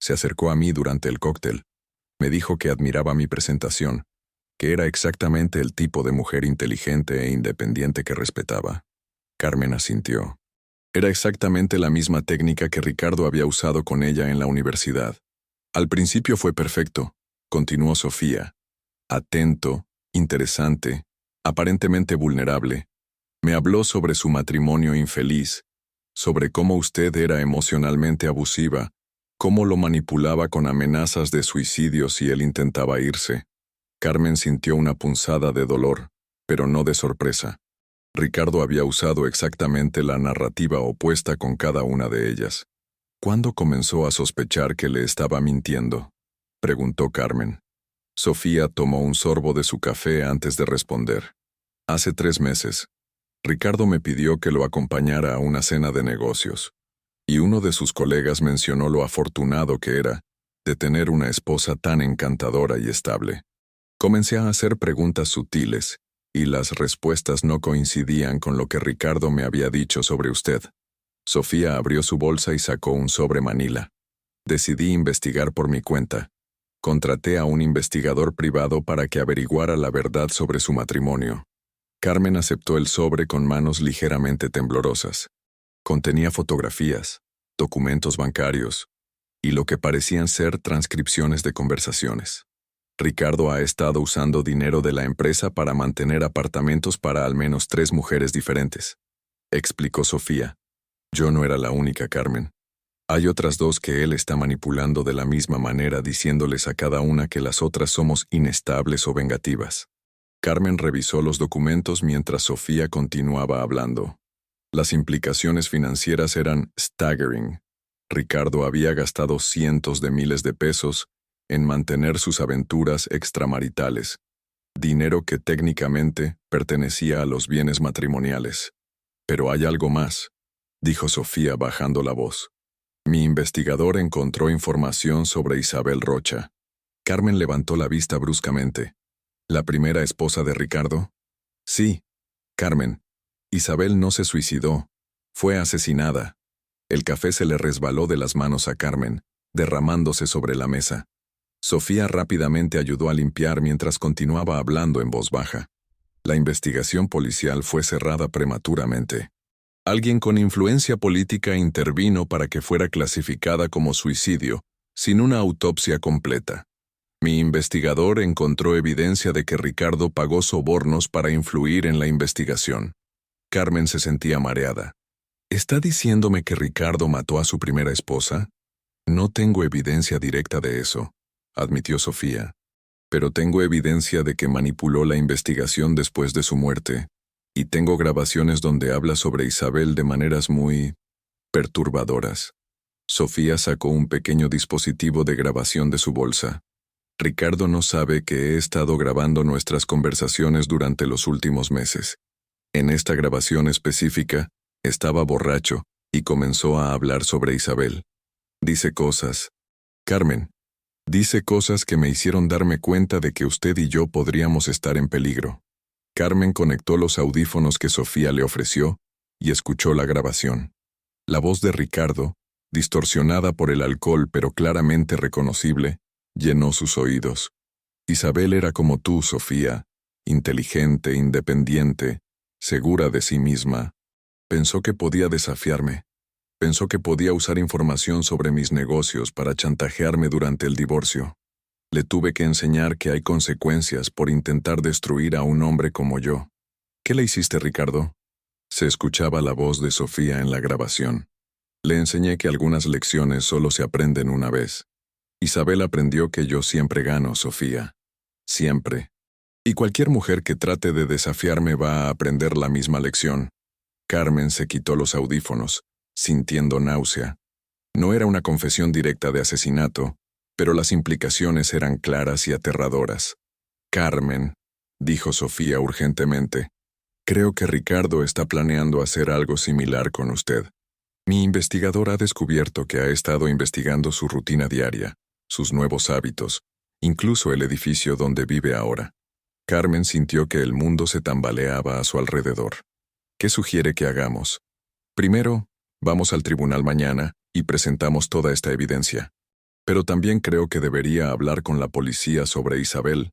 Se acercó a mí durante el cóctel. Me dijo que admiraba mi presentación, que era exactamente el tipo de mujer inteligente e independiente que respetaba. Carmen asintió. Era exactamente la misma técnica que Ricardo había usado con ella en la universidad. Al principio fue perfecto, continuó Sofía. Atento, interesante, aparentemente vulnerable. Me habló sobre su matrimonio infeliz, sobre cómo usted era emocionalmente abusiva, cómo lo manipulaba con amenazas de suicidio si él intentaba irse. Carmen sintió una punzada de dolor, pero no de sorpresa. Ricardo había usado exactamente la narrativa opuesta con cada una de ellas. ¿Cuándo comenzó a sospechar que le estaba mintiendo?, preguntó Carmen. Sofía tomó un sorbo de su café antes de responder. Hace 3 meses. Ricardo me pidió que lo acompañara a una cena de negocios, y uno de sus colegas mencionó lo afortunado que era de tener una esposa tan encantadora y estable. Comencé a hacer preguntas sutiles, y las respuestas no coincidían con lo que Ricardo me había dicho sobre usted. Sofía abrió su bolsa y sacó un sobre manila. Decidí investigar por mi cuenta. Contraté a un investigador privado para que averiguara la verdad sobre su matrimonio. Carmen aceptó el sobre con manos ligeramente temblorosas. Contenía fotografías, documentos bancarios y lo que parecían ser transcripciones de conversaciones. Ricardo ha estado usando dinero de la empresa para mantener apartamentos para al menos 3 mujeres diferentes, explicó Sofía. Yo no era la única, Carmen. Hay otras 2 que él está manipulando de la misma manera, diciéndoles a cada una que las otras somos inestables o vengativas. Carmen revisó los documentos mientras Sofía continuaba hablando. Las implicaciones financieras eran staggering. Ricardo había gastado cientos de miles de pesos en mantener sus aventuras extramaritales, dinero que técnicamente pertenecía a los bienes matrimoniales. Pero hay algo más, dijo Sofía bajando la voz. Mi investigador encontró información sobre Isabel Rocha. Carmen levantó la vista bruscamente. ¿La primera esposa de Ricardo? Sí, Carmen. Isabel no se suicidó. Fue asesinada. El café se le resbaló de las manos a Carmen, derramándose sobre la mesa. Sofía rápidamente ayudó a limpiar mientras continuaba hablando en voz baja. La investigación policial fue cerrada prematuramente. Alguien con influencia política intervino para que fuera clasificada como suicidio, sin una autopsia completa. Mi investigador encontró evidencia de que Ricardo pagó sobornos para influir en la investigación. Carmen se sentía mareada. ¿Está diciéndome que Ricardo mató a su primera esposa? No tengo evidencia directa de eso, admitió Sofía. Pero tengo evidencia de que manipuló la investigación después de su muerte, y tengo grabaciones donde habla sobre Isabel de maneras muy perturbadoras. Sofía sacó un pequeño dispositivo de grabación de su bolsa. Ricardo no sabe que he estado grabando nuestras conversaciones durante los últimos meses. En esta grabación específica, estaba borracho y comenzó a hablar sobre Isabel. Dice cosas. Carmen, dice cosas que me hicieron darme cuenta de que usted y yo podríamos estar en peligro. Carmen conectó los audífonos que Sofía le ofreció y escuchó la grabación. La voz de Ricardo, distorsionada por el alcohol pero claramente reconocible, llenó sus oídos. Isabel era como tú, Sofía, inteligente, independiente, segura de sí misma. Pensó que podía desafiarme. Pensó que podía usar información sobre mis negocios para chantajearme durante el divorcio. Le tuve que enseñar que hay consecuencias por intentar destruir a un hombre como yo. ¿Qué le hiciste, Ricardo? Se escuchaba la voz de Sofía en la grabación. Le enseñé que algunas lecciones solo se aprenden una vez. Isabel aprendió que yo siempre gano, Sofía. Siempre. Y cualquier mujer que trate de desafiarme va a aprender la misma lección. Carmen se quitó los audífonos, sintiendo náusea. No era una confesión directa de asesinato, pero las implicaciones eran claras y aterradoras. Carmen, dijo Sofía urgentemente, creo que Ricardo está planeando hacer algo similar con usted. Mi investigador ha descubierto que ha estado investigando su rutina diaria, sus nuevos hábitos, incluso el edificio donde vive ahora. Carmen sintió que el mundo se tambaleaba a su alrededor. ¿Qué sugiere que hagamos? Primero, vamos al tribunal mañana y presentamos toda esta evidencia. Pero también creo que debería hablar con la policía sobre Isabel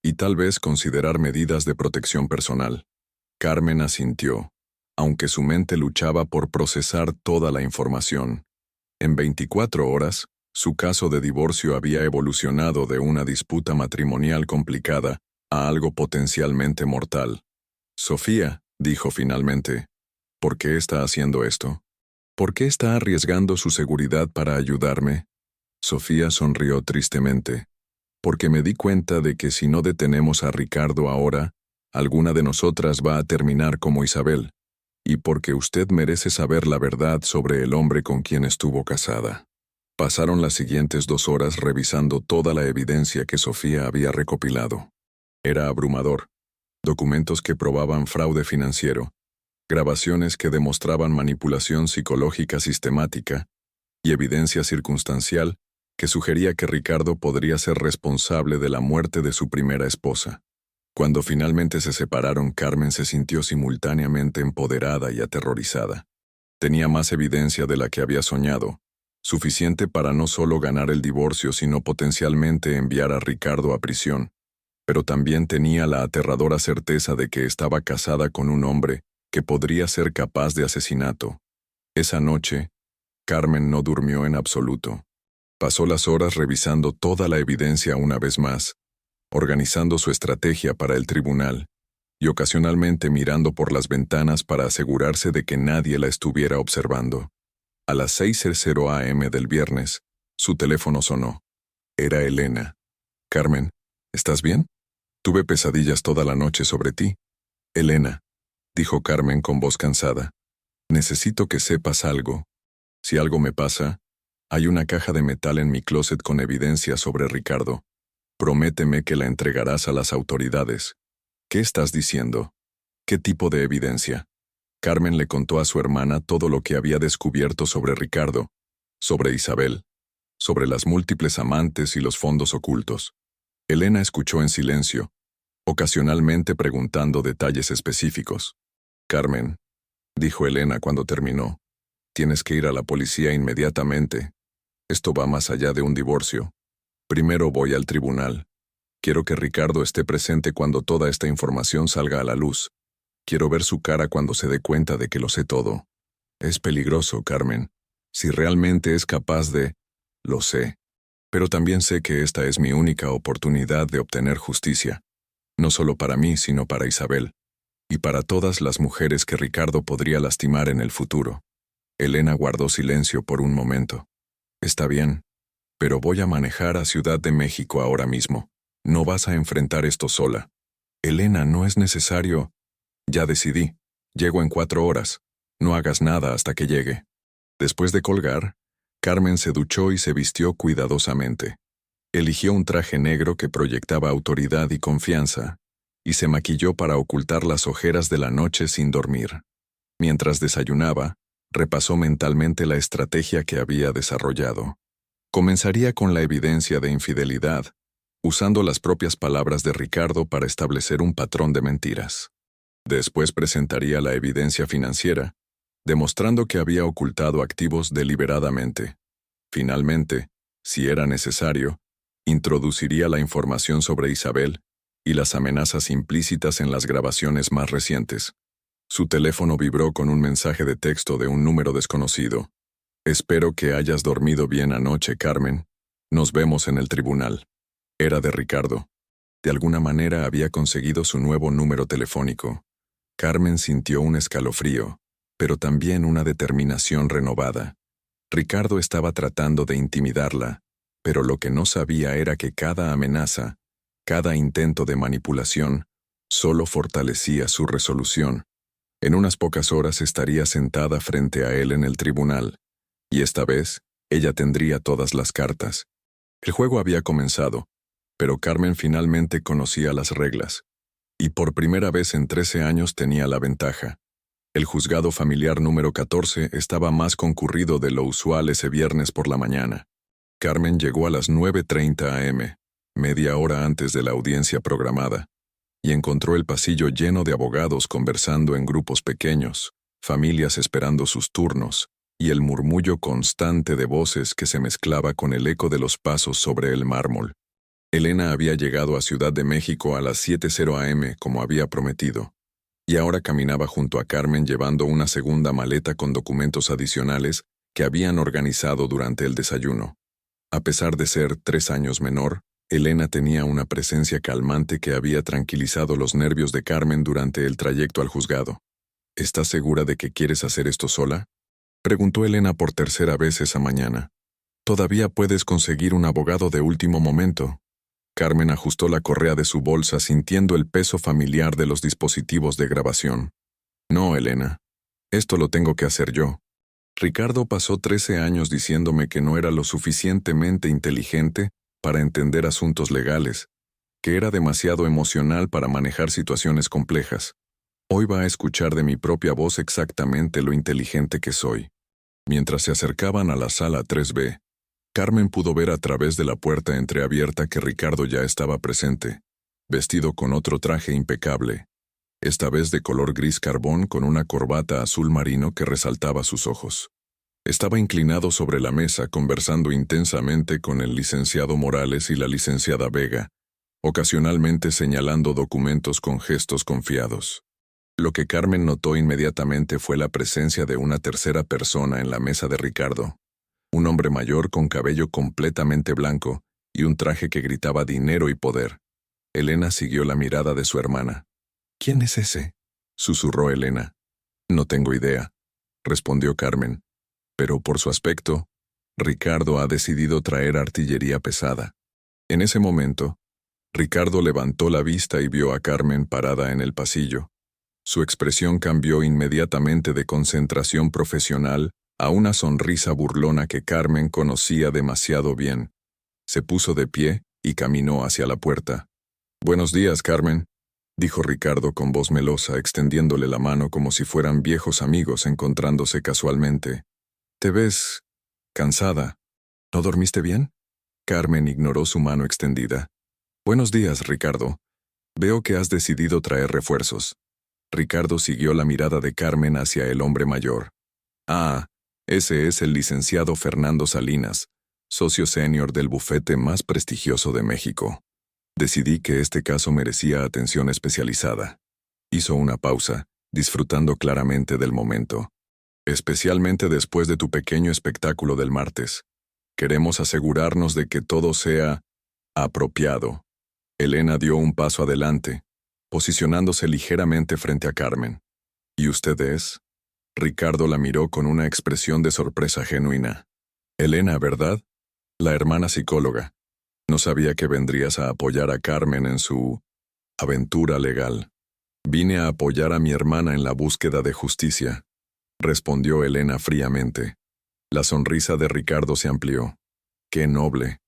y tal vez considerar medidas de protección personal. Carmen asintió, aunque su mente luchaba por procesar toda la información. En 24 horas, su caso de divorcio había evolucionado de una disputa matrimonial complicada a algo potencialmente mortal. Sofía, dijo finalmente, ¿por qué está haciendo esto? ¿Por qué está arriesgando su seguridad para ayudarme? Sofía sonrió tristemente. Porque me di cuenta de que si no detenemos a Ricardo ahora, alguna de nosotras va a terminar como Isabel, y porque usted merece saber la verdad sobre el hombre con quien estuvo casada. Pasaron las siguientes 2 horas revisando toda la evidencia que Sofía había recopilado. Era abrumador. Documentos que probaban fraude financiero, grabaciones que demostraban manipulación psicológica sistemática y evidencia circunstancial que sugería que Ricardo podría ser responsable de la muerte de su primera esposa. Cuando finalmente se separaron, Carmen se sintió simultáneamente empoderada y aterrorizada. Tenía más evidencia de la que había soñado, suficiente para no solo ganar el divorcio, sino potencialmente enviar a Ricardo a prisión. Pero también tenía la aterradora certeza de que estaba casada con un hombre que podría ser capaz de asesinato. Esa noche, Carmen no durmió en absoluto. Pasó las horas revisando toda la evidencia una vez más, organizando su estrategia para el tribunal, y ocasionalmente mirando por las ventanas para asegurarse de que nadie la estuviera observando. A las 6:00 a.m. del viernes, su teléfono sonó. Era Elena. «Carmen, ¿estás bien? Tuve pesadillas toda la noche sobre ti». «Elena», dijo Carmen con voz cansada, «necesito que sepas algo. Si algo me pasa, hay una caja de metal en mi closet con evidencia sobre Ricardo. Prométeme que la entregarás a las autoridades». «¿Qué estás diciendo? ¿Qué tipo de evidencia?». Carmen le contó a su hermana todo lo que había descubierto sobre Ricardo, sobre Isabel, sobre las múltiples amantes y los fondos ocultos. Elena escuchó en silencio, ocasionalmente preguntando detalles específicos. «Carmen», dijo Elena cuando terminó, «tienes que ir a la policía inmediatamente. Esto va más allá de un divorcio. Primero voy al tribunal. Quiero que Ricardo esté presente cuando toda esta información salga a la luz. Quiero ver su cara cuando se dé cuenta de que lo sé todo. Es peligroso, Carmen. Si realmente es capaz de... Lo sé. Pero también sé que esta es mi única oportunidad de obtener justicia. No solo para mí, sino para Isabel. Y para todas las mujeres que Ricardo podría lastimar en el futuro». Elena guardó silencio por un momento. «Está bien, pero voy a manejar a Ciudad de México ahora mismo. No vas a enfrentar esto sola». «Elena, no es necesario». «Ya decidí. Llego en 4 horas. No hagas nada hasta que llegue». Después de colgar, Carmen se duchó y se vistió cuidadosamente. Eligió un traje negro que proyectaba autoridad y confianza, y se maquilló para ocultar las ojeras de la noche sin dormir. Mientras desayunaba, repasó mentalmente la estrategia que había desarrollado. Comenzaría con la evidencia de infidelidad, usando las propias palabras de Ricardo para establecer un patrón de mentiras. Después presentaría la evidencia financiera, demostrando que había ocultado activos deliberadamente. Finalmente, si era necesario, introduciría la información sobre Isabel y las amenazas implícitas en las grabaciones más recientes. Su teléfono vibró con un mensaje de texto de un número desconocido. «Espero que hayas dormido bien anoche, Carmen. Nos vemos en el tribunal». Era de Ricardo. De alguna manera había conseguido su nuevo número telefónico. Carmen sintió un escalofrío, pero también una determinación renovada. Ricardo estaba tratando de intimidarla, pero lo que no sabía era que cada amenaza, cada intento de manipulación, solo fortalecía su resolución. En unas pocas horas estaría sentada frente a él en el tribunal, y esta vez ella tendría todas las cartas. El juego había comenzado, pero Carmen finalmente conocía las reglas, y por primera vez en 13 años tenía la ventaja. El juzgado familiar número 14 estaba más concurrido de lo usual ese viernes por la mañana. Carmen llegó a las 9:30 a.m., media hora antes de la audiencia programada, y encontró el pasillo lleno de abogados conversando en grupos pequeños, familias esperando sus turnos, y el murmullo constante de voces que se mezclaba con el eco de los pasos sobre el mármol. Elena había llegado a Ciudad de México a las 7:00 a.m. como había prometido, y ahora caminaba junto a Carmen llevando una segunda maleta con documentos adicionales que habían organizado durante el desayuno. A pesar de ser 3 años menor, Elena tenía una presencia calmante que había tranquilizado los nervios de Carmen durante el trayecto al juzgado. «¿Estás segura de que quieres hacer esto sola?». Preguntó Elena por tercera vez esa mañana. Todavía puedes conseguir un abogado de último momento. Carmen ajustó la correa de su bolsa sintiendo el peso familiar de los dispositivos de grabación. No, Elena. Esto lo tengo que hacer yo. Ricardo pasó 13 años diciéndome que no era lo suficientemente inteligente para entender asuntos legales, que era demasiado emocional para manejar situaciones complejas. Hoy va a escuchar de mi propia voz exactamente lo inteligente que soy. Mientras se acercaban a la sala 3B, Carmen pudo ver a través de la puerta entreabierta que Ricardo ya estaba presente, vestido con otro traje impecable, esta vez de color gris carbón con una corbata azul marino que resaltaba sus ojos. Estaba inclinado sobre la mesa conversando intensamente con el licenciado Morales y la licenciada Vega, ocasionalmente señalando documentos con gestos confiados. Lo que Carmen notó inmediatamente fue la presencia de una tercera persona en la mesa de Ricardo, un hombre mayor con cabello completamente blanco y un traje que gritaba dinero y poder. Elena siguió la mirada de su hermana. «¿Quién es ese?», susurró Elena. «No tengo idea», respondió Carmen. Pero por su aspecto, Ricardo ha decidido traer artillería pesada. En ese momento, Ricardo levantó la vista y vio a Carmen parada en el pasillo. Su expresión cambió inmediatamente de concentración profesional a una sonrisa burlona que Carmen conocía demasiado bien. Se puso de pie y caminó hacia la puerta. «Buenos días, Carmen», dijo Ricardo con voz melosa, extendiéndole la mano como si fueran viejos amigos encontrándose casualmente. «Te ves cansada. ¿No dormiste bien?». Carmen ignoró su mano extendida. «Buenos días, Ricardo. Veo que has decidido traer refuerzos». Ricardo siguió la mirada de Carmen hacia el hombre mayor. «Ah, ese es el licenciado Fernando Salinas, socio senior del bufete más prestigioso de México. Decidí que este caso merecía atención especializada». Hizo una pausa, disfrutando claramente del momento. «Especialmente después de tu pequeño espectáculo del martes. Queremos asegurarnos de que todo sea apropiado». Elena dio un paso adelante, posicionándose ligeramente frente a Carmen. «¿Y usted es?». Ricardo la miró con una expresión de sorpresa genuina. «Elena, ¿verdad? La hermana psicóloga. No sabía que vendrías a apoyar a Carmen en su aventura legal». «Vine a apoyar a mi hermana en la búsqueda de justicia», respondió Elena fríamente. La sonrisa de Ricardo se amplió. «Qué noble.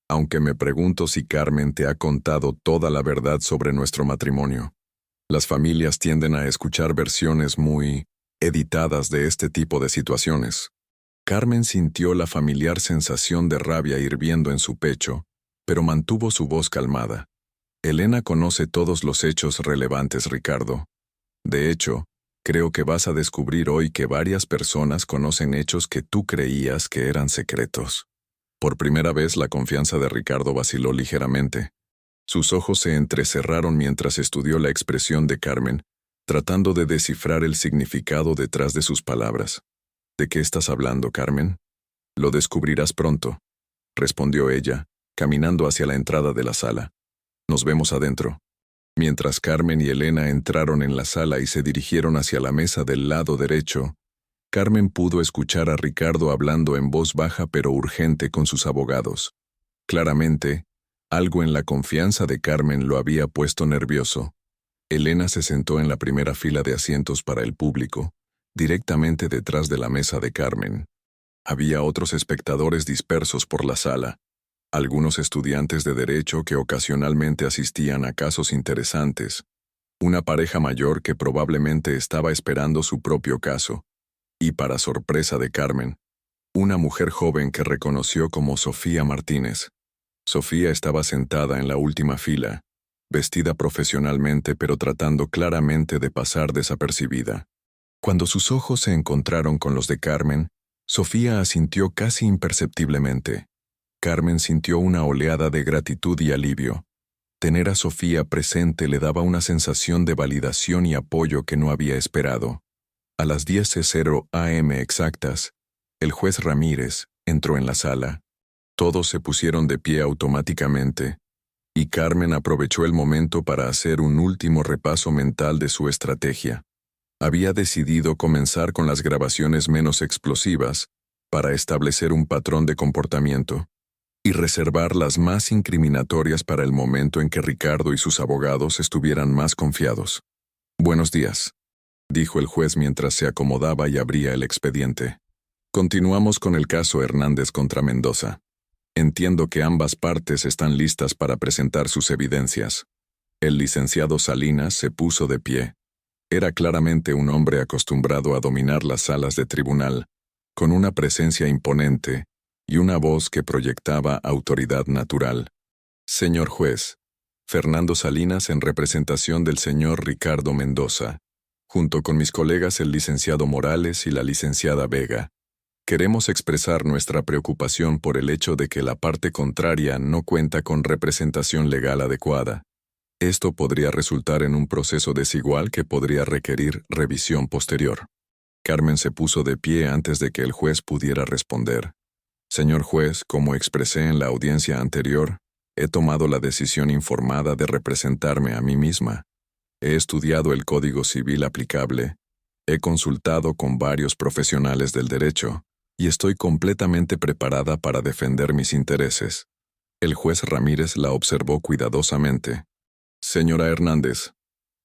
Aunque me pregunto si Carmen te ha contado toda la verdad sobre nuestro matrimonio. Las familias tienden a escuchar versiones muy editadas de este tipo de situaciones». Carmen sintió la familiar sensación de rabia hirviendo en su pecho, pero mantuvo su voz calmada. «Elena conoce todos los hechos relevantes, Ricardo. De hecho, creo que vas a descubrir hoy que varias personas conocen hechos que tú creías que eran secretos». Por primera vez la confianza de Ricardo vaciló ligeramente. Sus ojos se entrecerraron mientras estudió la expresión de Carmen, tratando de descifrar el significado detrás de sus palabras. «¿De qué estás hablando, Carmen?». «Lo descubrirás pronto», respondió ella, caminando hacia la entrada de la sala. «Nos vemos adentro». Mientras Carmen y Elena entraron en la sala y se dirigieron hacia la mesa del lado derecho, Carmen pudo escuchar a Ricardo hablando en voz baja pero urgente con sus abogados. Claramente, algo en la confianza de Carmen lo había puesto nervioso. Elena se sentó en la primera fila de asientos para el público, directamente detrás de la mesa de Carmen. Había otros espectadores dispersos por la sala, algunos estudiantes de derecho que ocasionalmente asistían a casos interesantes, una pareja mayor que probablemente estaba esperando su propio caso, y para sorpresa de Carmen, una mujer joven que reconoció como Sofía Martínez. Sofía estaba sentada en la última fila, vestida profesionalmente pero tratando claramente de pasar desapercibida. Cuando sus ojos se encontraron con los de Carmen, Sofía asintió casi imperceptiblemente. Carmen sintió una oleada de gratitud y alivio. Tener a Sofía presente le daba una sensación de validación y apoyo que no había esperado. A las 10:00 am exactas, el juez Ramírez entró en la sala. Todos se pusieron de pie automáticamente, y Carmen aprovechó el momento para hacer un último repaso mental de su estrategia. Había decidido comenzar con las grabaciones menos explosivas para establecer un patrón de comportamiento y reservar las más incriminatorias para el momento en que Ricardo y sus abogados estuvieran más confiados. «Buenos días», dijo el juez mientras se acomodaba y abría el expediente. «Continuamos con el caso Hernández contra Mendoza. Entiendo que ambas partes están listas para presentar sus evidencias». El licenciado Salinas se puso de pie. Era claramente un hombre acostumbrado a dominar las salas de tribunal, con una presencia imponente y una voz que proyectaba autoridad natural. «Señor juez, Fernando Salinas en representación del señor Ricardo Mendoza, junto con mis colegas el licenciado Morales y la licenciada Vega. Queremos expresar nuestra preocupación por el hecho de que la parte contraria no cuenta con representación legal adecuada. Esto podría resultar en un proceso desigual que podría requerir revisión posterior». Carmen se puso de pie antes de que el juez pudiera responder. «Señor juez, como expresé en la audiencia anterior, he tomado la decisión informada de representarme a mí misma. He estudiado el Código Civil aplicable, he consultado con varios profesionales del derecho, y estoy completamente preparada para defender mis intereses». El juez Ramírez la observó cuidadosamente. «Señora Hernández,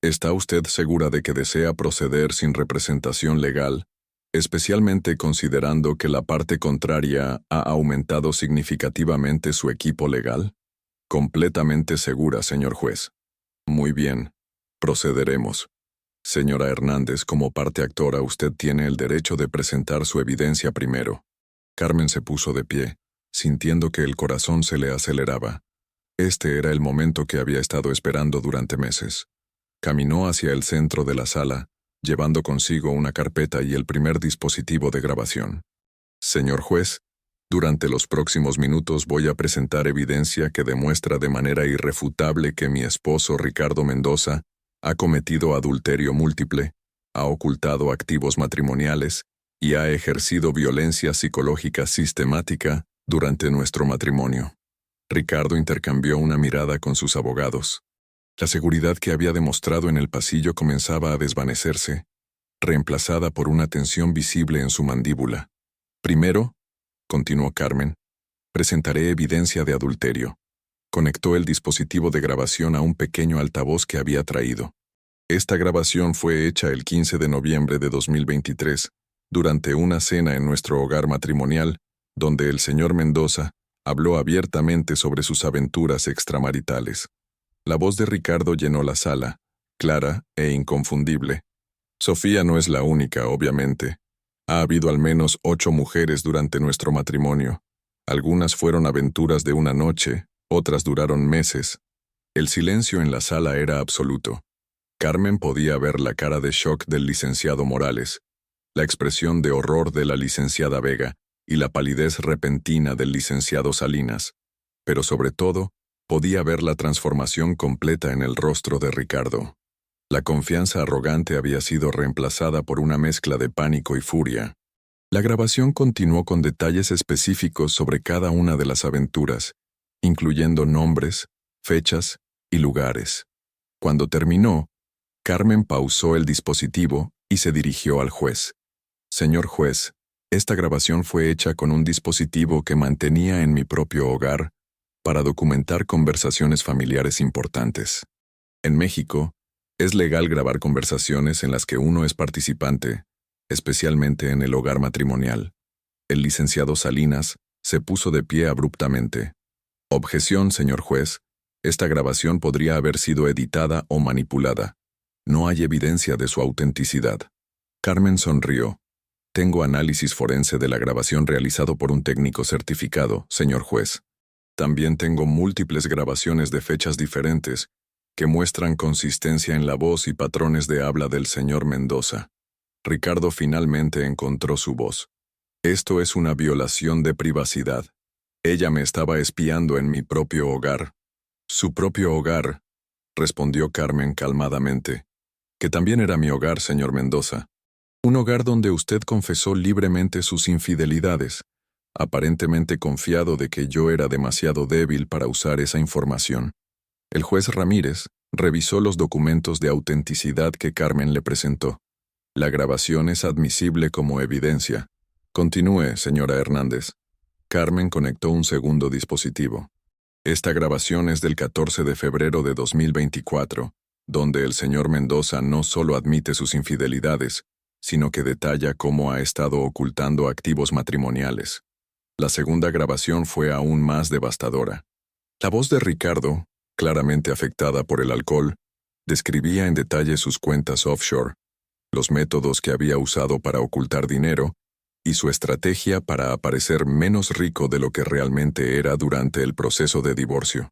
¿está usted segura de que desea proceder sin representación legal, especialmente considerando que la parte contraria ha aumentado significativamente su equipo legal?» «Completamente segura, señor juez». «Muy bien, procederemos. Señora Hernández, como parte actora, usted tiene el derecho de presentar su evidencia primero». Carmen se puso de pie, sintiendo que el corazón se le aceleraba. Este era el momento que había estado esperando durante meses. Caminó hacia el centro de la sala, llevando consigo una carpeta y el primer dispositivo de grabación. «Señor juez, durante los próximos minutos voy a presentar evidencia que demuestra de manera irrefutable que mi esposo Ricardo Mendoza ha cometido adulterio múltiple, ha ocultado activos matrimoniales y ha ejercido violencia psicológica sistemática durante nuestro matrimonio». Ricardo intercambió una mirada con sus abogados. La seguridad que había demostrado en el pasillo comenzaba a desvanecerse, reemplazada por una tensión visible en su mandíbula. «Primero», continuó Carmen, «presentaré evidencia de adulterio». Conectó el dispositivo de grabación a un pequeño altavoz que había traído. Esta grabación fue hecha el 15 de noviembre de 2023, durante una cena en nuestro hogar matrimonial, donde el señor Mendoza habló abiertamente sobre sus aventuras extramaritales. La voz de Ricardo llenó la sala, clara e inconfundible. «Sofía no es la única, obviamente. Ha habido al menos 8 mujeres durante nuestro matrimonio. Algunas fueron aventuras de una noche, otras duraron meses». El silencio en la sala era absoluto. Carmen podía ver la cara de shock del licenciado Morales, la expresión de horror de la licenciada Vega y la palidez repentina del licenciado Salinas, pero sobre todo, podía ver la transformación completa en el rostro de Ricardo. La confianza arrogante había sido reemplazada por una mezcla de pánico y furia. La grabación continuó con detalles específicos sobre cada una de las aventuras, incluyendo nombres, fechas y lugares. Cuando terminó, Carmen pausó el dispositivo y se dirigió al juez. «Señor juez, esta grabación fue hecha con un dispositivo que mantenía en mi propio hogar para documentar conversaciones familiares importantes. En México, es legal grabar conversaciones en las que uno es participante, especialmente en el hogar matrimonial». El licenciado Salinas se puso de pie abruptamente. «Objeción, señor juez. Esta grabación podría haber sido editada o manipulada. No hay evidencia de su autenticidad». Carmen sonrió. «Tengo análisis forense de la grabación realizado por un técnico certificado, señor juez. También tengo múltiples grabaciones de fechas diferentes que muestran consistencia en la voz y patrones de habla del señor Mendoza». Ricardo finalmente encontró su voz. «Esto es una violación de privacidad. Ella me estaba espiando en mi propio hogar». «Su propio hogar», respondió Carmen calmadamente. «Que también era mi hogar, señor Mendoza. Un hogar donde usted confesó libremente sus infidelidades, aparentemente confiado de que yo era demasiado débil para usar esa información». El juez Ramírez revisó los documentos de autenticidad que Carmen le presentó. La grabación es admisible como evidencia. Continúe, señora Hernández. Carmen conectó un segundo dispositivo. Esta grabación es del 14 de febrero de 2024, donde el señor Mendoza no solo admite sus infidelidades, sino que detalla cómo ha estado ocultando activos matrimoniales. La segunda grabación fue aún más devastadora. La voz de Ricardo, claramente afectada por el alcohol, describía en detalle sus cuentas offshore, los métodos que había usado para ocultar dinero y su estrategia para aparecer menos rico de lo que realmente era durante el proceso de divorcio.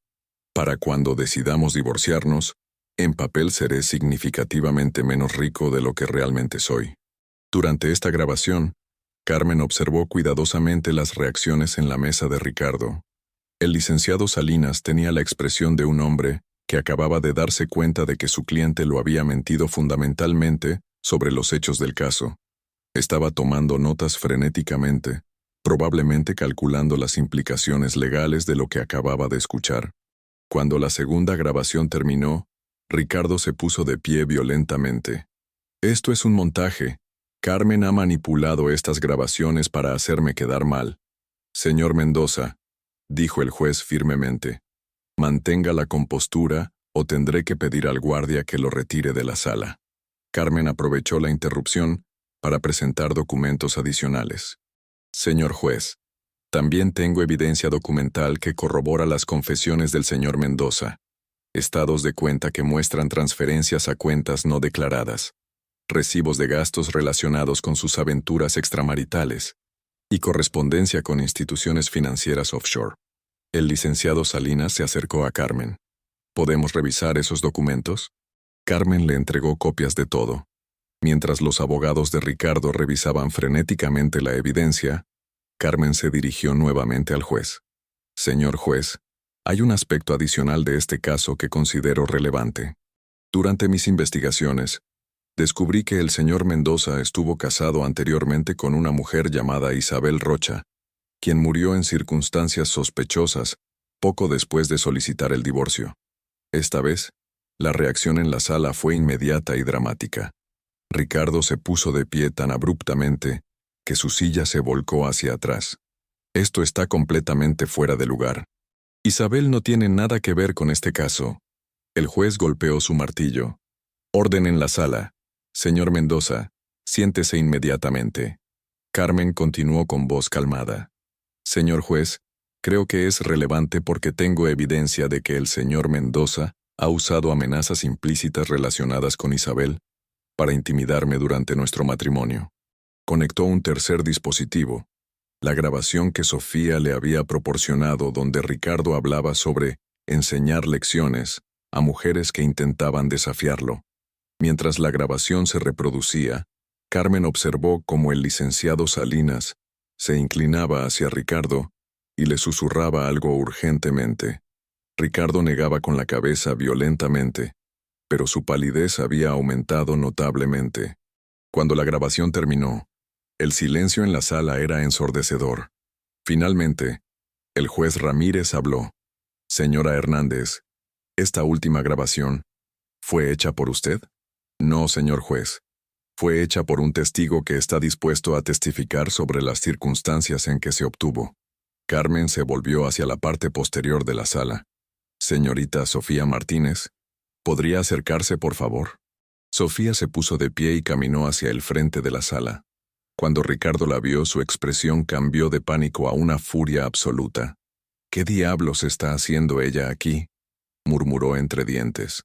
Para cuando decidamos divorciarnos, en papel seré significativamente menos rico de lo que realmente soy. Durante esta grabación, Carmen observó cuidadosamente las reacciones en la mesa de Ricardo. El licenciado Salinas tenía la expresión de un hombre que acababa de darse cuenta de que su cliente lo había mentido fundamentalmente sobre los hechos del caso. Estaba tomando notas frenéticamente, probablemente calculando las implicaciones legales de lo que acababa de escuchar. Cuando la segunda grabación terminó, Ricardo se puso de pie violentamente. Esto es un montaje. Carmen ha manipulado estas grabaciones para hacerme quedar mal. Señor Mendoza, dijo el juez firmemente, mantenga la compostura o tendré que pedir al guardia que lo retire de la sala. Carmen aprovechó la interrupción para presentar documentos adicionales. Señor juez, también tengo evidencia documental que corrobora las confesiones del señor Mendoza, estados de cuenta que muestran transferencias a cuentas no declaradas, recibos de gastos relacionados con sus aventuras extramaritales y correspondencia con instituciones financieras offshore. El licenciado Salinas se acercó a Carmen. ¿Podemos revisar esos documentos? Carmen le entregó copias de todo. Mientras los abogados de Ricardo revisaban frenéticamente la evidencia, Carmen se dirigió nuevamente al juez. Señor juez, hay un aspecto adicional de este caso que considero relevante. Durante mis investigaciones, descubrí que el señor Mendoza estuvo casado anteriormente con una mujer llamada Isabel Rocha, quien murió en circunstancias sospechosas poco después de solicitar el divorcio. Esta vez, la reacción en la sala fue inmediata y dramática. Ricardo se puso de pie tan abruptamente que su silla se volcó hacia atrás. Esto está completamente fuera de lugar. Isabel no tiene nada que ver con este caso. El juez golpeó su martillo. Orden en la sala. Señor Mendoza, siéntese inmediatamente. Carmen continuó con voz calmada. Señor juez, creo que es relevante porque tengo evidencia de que el señor Mendoza ha usado amenazas implícitas relacionadas con Isabel para intimidarme durante nuestro matrimonio. Conectó un tercer dispositivo, la grabación que Sofía le había proporcionado donde Ricardo hablaba sobre enseñar lecciones a mujeres que intentaban desafiarlo. Mientras la grabación se reproducía, Carmen observó cómo el licenciado Salinas se inclinaba hacia Ricardo y le susurraba algo urgentemente. Ricardo negaba con la cabeza violentamente, pero su palidez había aumentado notablemente. Cuando la grabación terminó, el silencio en la sala era ensordecedor. Finalmente, el juez Ramírez habló. Señora Hernández, ¿esta última grabación fue hecha por usted? No, señor juez. Fue hecha por un testigo que está dispuesto a testificar sobre las circunstancias en que se obtuvo. Carmen se volvió hacia la parte posterior de la sala. Señorita Sofía Martínez, ¿podría acercarse, por favor? Sofía se puso de pie y caminó hacia el frente de la sala. Cuando Ricardo la vio, su expresión cambió de pánico a una furia absoluta. ¿Qué diablos está haciendo ella aquí?, murmuró entre dientes.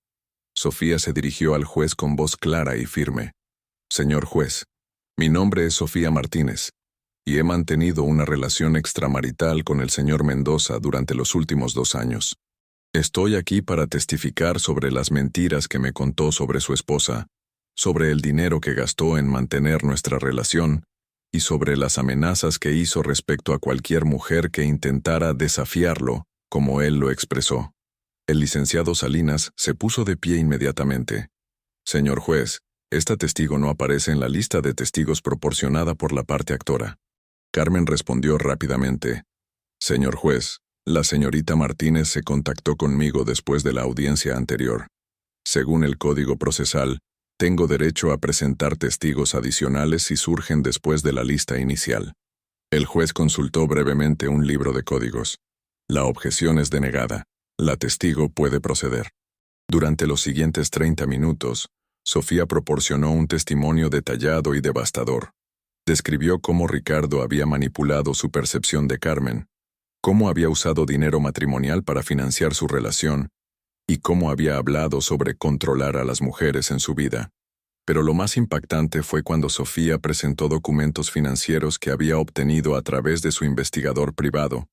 Sofía se dirigió al juez con voz clara y firme. Señor juez, mi nombre es Sofía Martínez, y he mantenido una relación extramarital con el señor Mendoza durante los últimos 2 años. Estoy aquí para testificar sobre las mentiras que me contó sobre su esposa, sobre el dinero que gastó en mantener nuestra relación y sobre las amenazas que hizo respecto a cualquier mujer que intentara desafiarlo, como él lo expresó. El licenciado Salinas se puso de pie inmediatamente. Señor juez, esta testigo no aparece en la lista de testigos proporcionada por la parte actora. Carmen respondió rápidamente. Señor juez, la señorita Martínez se contactó conmigo después de la audiencia anterior. Según el Código Procesal, Tengo derecho a presentar testigos adicionales si surgen después de la lista inicial. El juez consultó brevemente un libro de códigos. La objeción es denegada. La testigo puede proceder. Durante los siguientes 30 minutos, Sofía proporcionó un testimonio detallado y devastador. Describió cómo Ricardo había manipulado su percepción de Carmen, cómo había usado dinero matrimonial para financiar su relación y cómo había hablado sobre controlar a las mujeres en su vida. Pero lo más impactante fue cuando Sofía presentó documentos financieros que había obtenido a través de su investigador privado,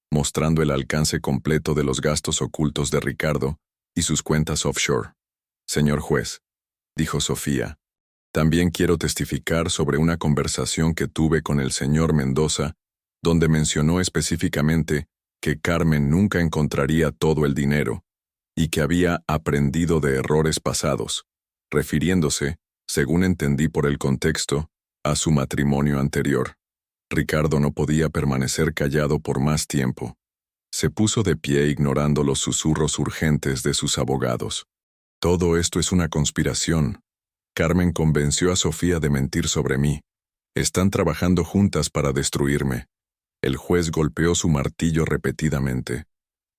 mostrando el alcance completo de los gastos ocultos de Ricardo y sus cuentas offshore. Señor juez, dijo Sofía, también quiero testificar sobre una conversación que tuve con el señor Mendoza, donde mencionó específicamente que Carmen nunca encontraría todo el dinero y que había aprendido de errores pasados, refiriéndose, según entendí por el contexto, a su matrimonio anterior. Ricardo no podía permanecer callado por más tiempo. Se puso de pie ignorando los susurros urgentes de sus abogados. Todo esto es una conspiración. Carmen convenció a Sofía de mentir sobre mí. Están trabajando juntas para destruirme. El juez golpeó su martillo repetidamente.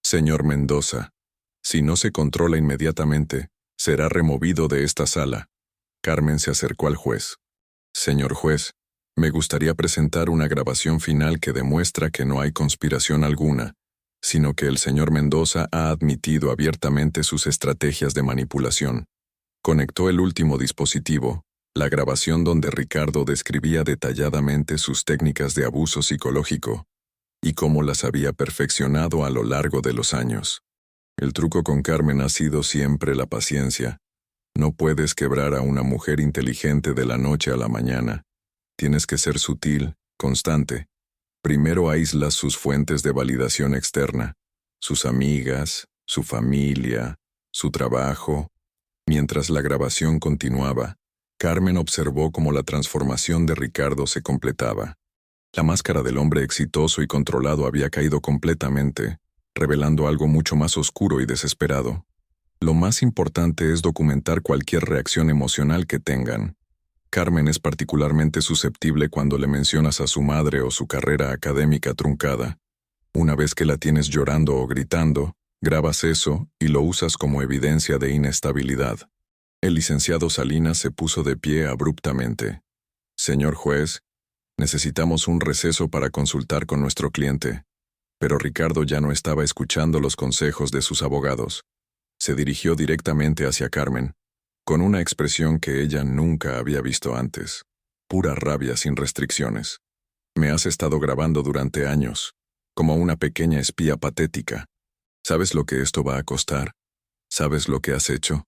Señor Mendoza, si no se controla inmediatamente, será removido de esta sala. Carmen se acercó al juez. Señor juez, me gustaría presentar una grabación final que demuestra que no hay conspiración alguna, sino que el señor Mendoza ha admitido abiertamente sus estrategias de manipulación. Conectó el último dispositivo, la grabación donde Ricardo describía detalladamente sus técnicas de abuso psicológico y cómo las había perfeccionado a lo largo de los años. El truco con Carmen ha sido siempre la paciencia. No puedes quebrar a una mujer inteligente de la noche a la mañana. Tienes que ser sutil, constante. Primero aíslas sus fuentes de validación externa, sus amigas, su familia, su trabajo. Mientras la grabación continuaba, Carmen observó cómo la transformación de Ricardo se completaba. La máscara del hombre exitoso y controlado había caído completamente, revelando algo mucho más oscuro y desesperado. Lo más importante es documentar cualquier reacción emocional que tengan. Carmen es particularmente susceptible cuando le mencionas a su madre o su carrera académica truncada. Una vez que la tienes llorando o gritando, grabas eso y lo usas como evidencia de inestabilidad. El licenciado Salinas se puso de pie abruptamente. Señor juez, necesitamos un receso para consultar con nuestro cliente. Pero Ricardo ya no estaba escuchando los consejos de sus abogados. Se dirigió directamente hacia Carmen, con una expresión que ella nunca había visto antes. Pura rabia sin restricciones. Me has estado grabando durante años, como una pequeña espía patética. ¿Sabes lo que esto va a costar? ¿Sabes lo que has hecho?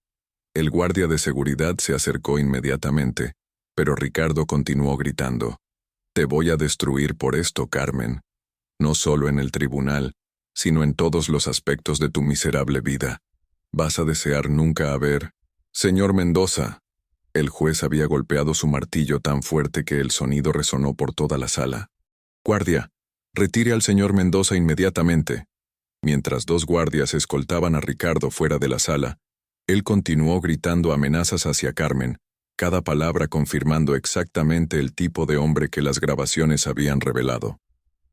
El guardia de seguridad se acercó inmediatamente, pero Ricardo continuó gritando. Te voy a destruir por esto, Carmen. No solo en el tribunal, sino en todos los aspectos de tu miserable vida. Vas a desear nunca haber... Señor Mendoza. El juez había golpeado su martillo tan fuerte que el sonido resonó por toda la sala. Guardia, retire al señor Mendoza inmediatamente. Mientras dos guardias escoltaban a Ricardo fuera de la sala, él continuó gritando amenazas hacia Carmen, cada palabra confirmando exactamente el tipo de hombre que las grabaciones habían revelado.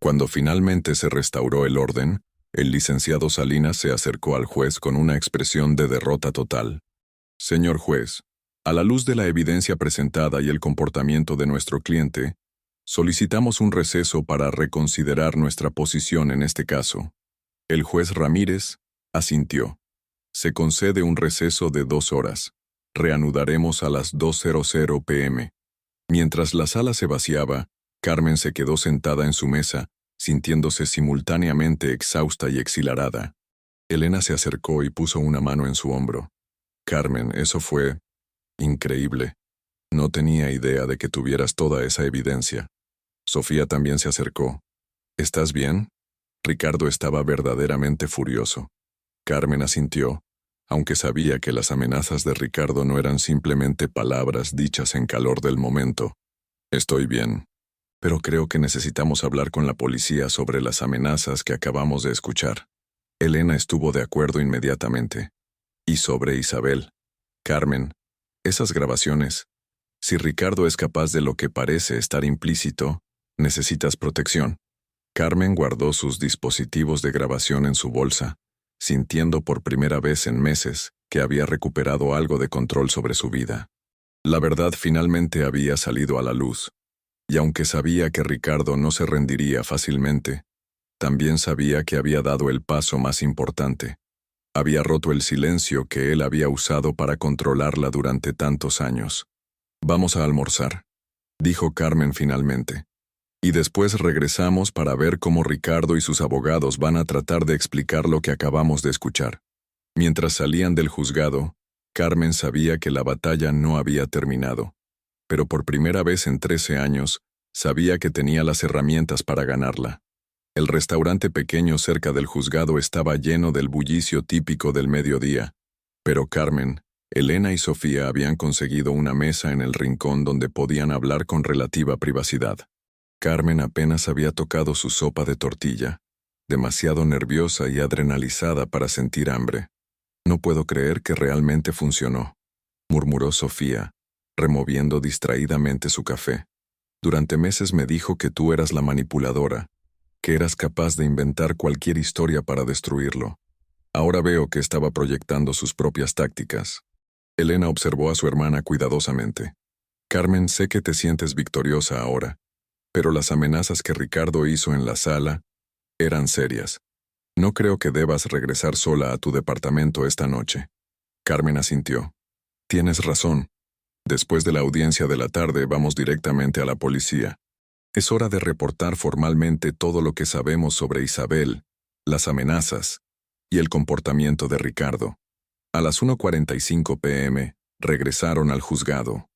Cuando finalmente se restauró el orden, el licenciado Salinas se acercó al juez con una expresión de derrota total. Señor juez, a la luz de la evidencia presentada y el comportamiento de nuestro cliente, solicitamos un receso para reconsiderar nuestra posición en este caso. El juez Ramírez asintió. Se concede un receso de 2 horas. Reanudaremos a las 2:00 p.m. Mientras la sala se vaciaba, Carmen se quedó sentada en su mesa, sintiéndose simultáneamente exhausta y exhilarada. Elena se acercó y puso una mano en su hombro. Carmen, eso fue increíble. No tenía idea de que tuvieras toda esa evidencia. Sofía también se acercó. ¿Estás bien? Ricardo estaba verdaderamente furioso. Carmen asintió, aunque sabía que las amenazas de Ricardo no eran simplemente palabras dichas en calor del momento. Estoy bien, pero creo que necesitamos hablar con la policía sobre las amenazas que acabamos de escuchar. Elena estuvo de acuerdo inmediatamente. Y sobre Isabel. Carmen, Esas grabaciones. Si Ricardo es capaz de lo que parece estar implícito, necesitas protección. Carmen guardó sus dispositivos de grabación en su bolsa, sintiendo por primera vez en meses que había recuperado algo de control sobre su vida. La verdad finalmente había salido a la luz, y aunque sabía que Ricardo no se rendiría fácilmente, también sabía que había dado el paso más importante. Había roto el silencio que él había usado para controlarla durante tantos años. «Vamos a almorzar», dijo Carmen finalmente. «Y después regresamos para ver cómo Ricardo y sus abogados van a tratar de explicar lo que acabamos de escuchar». Mientras salían del juzgado, Carmen sabía que la batalla no había terminado, pero por primera vez en 13 años, sabía que tenía las herramientas para ganarla. El restaurante pequeño cerca del juzgado estaba lleno del bullicio típico del mediodía, pero Carmen, Elena y Sofía habían conseguido una mesa en el rincón donde podían hablar con relativa privacidad. Carmen apenas había tocado su sopa de tortilla, demasiado nerviosa y adrenalizada para sentir hambre. «No puedo creer que realmente funcionó», murmuró Sofía, removiendo distraídamente su café. «Durante meses me dijo que tú eras la manipuladora, que eras capaz de inventar cualquier historia para destruirlo. Ahora veo que estaba proyectando sus propias tácticas». Elena observó a su hermana cuidadosamente. «Carmen, sé que te sientes victoriosa ahora, pero las amenazas que Ricardo hizo en la sala eran serias. No creo que debas regresar sola a tu departamento esta noche». Carmen asintió. «Tienes razón. Después de la audiencia de la tarde vamos directamente a la policía. Es hora de reportar formalmente todo lo que sabemos sobre Isabel, las amenazas y el comportamiento de Ricardo». A las 1:45 p.m. regresaron al juzgado.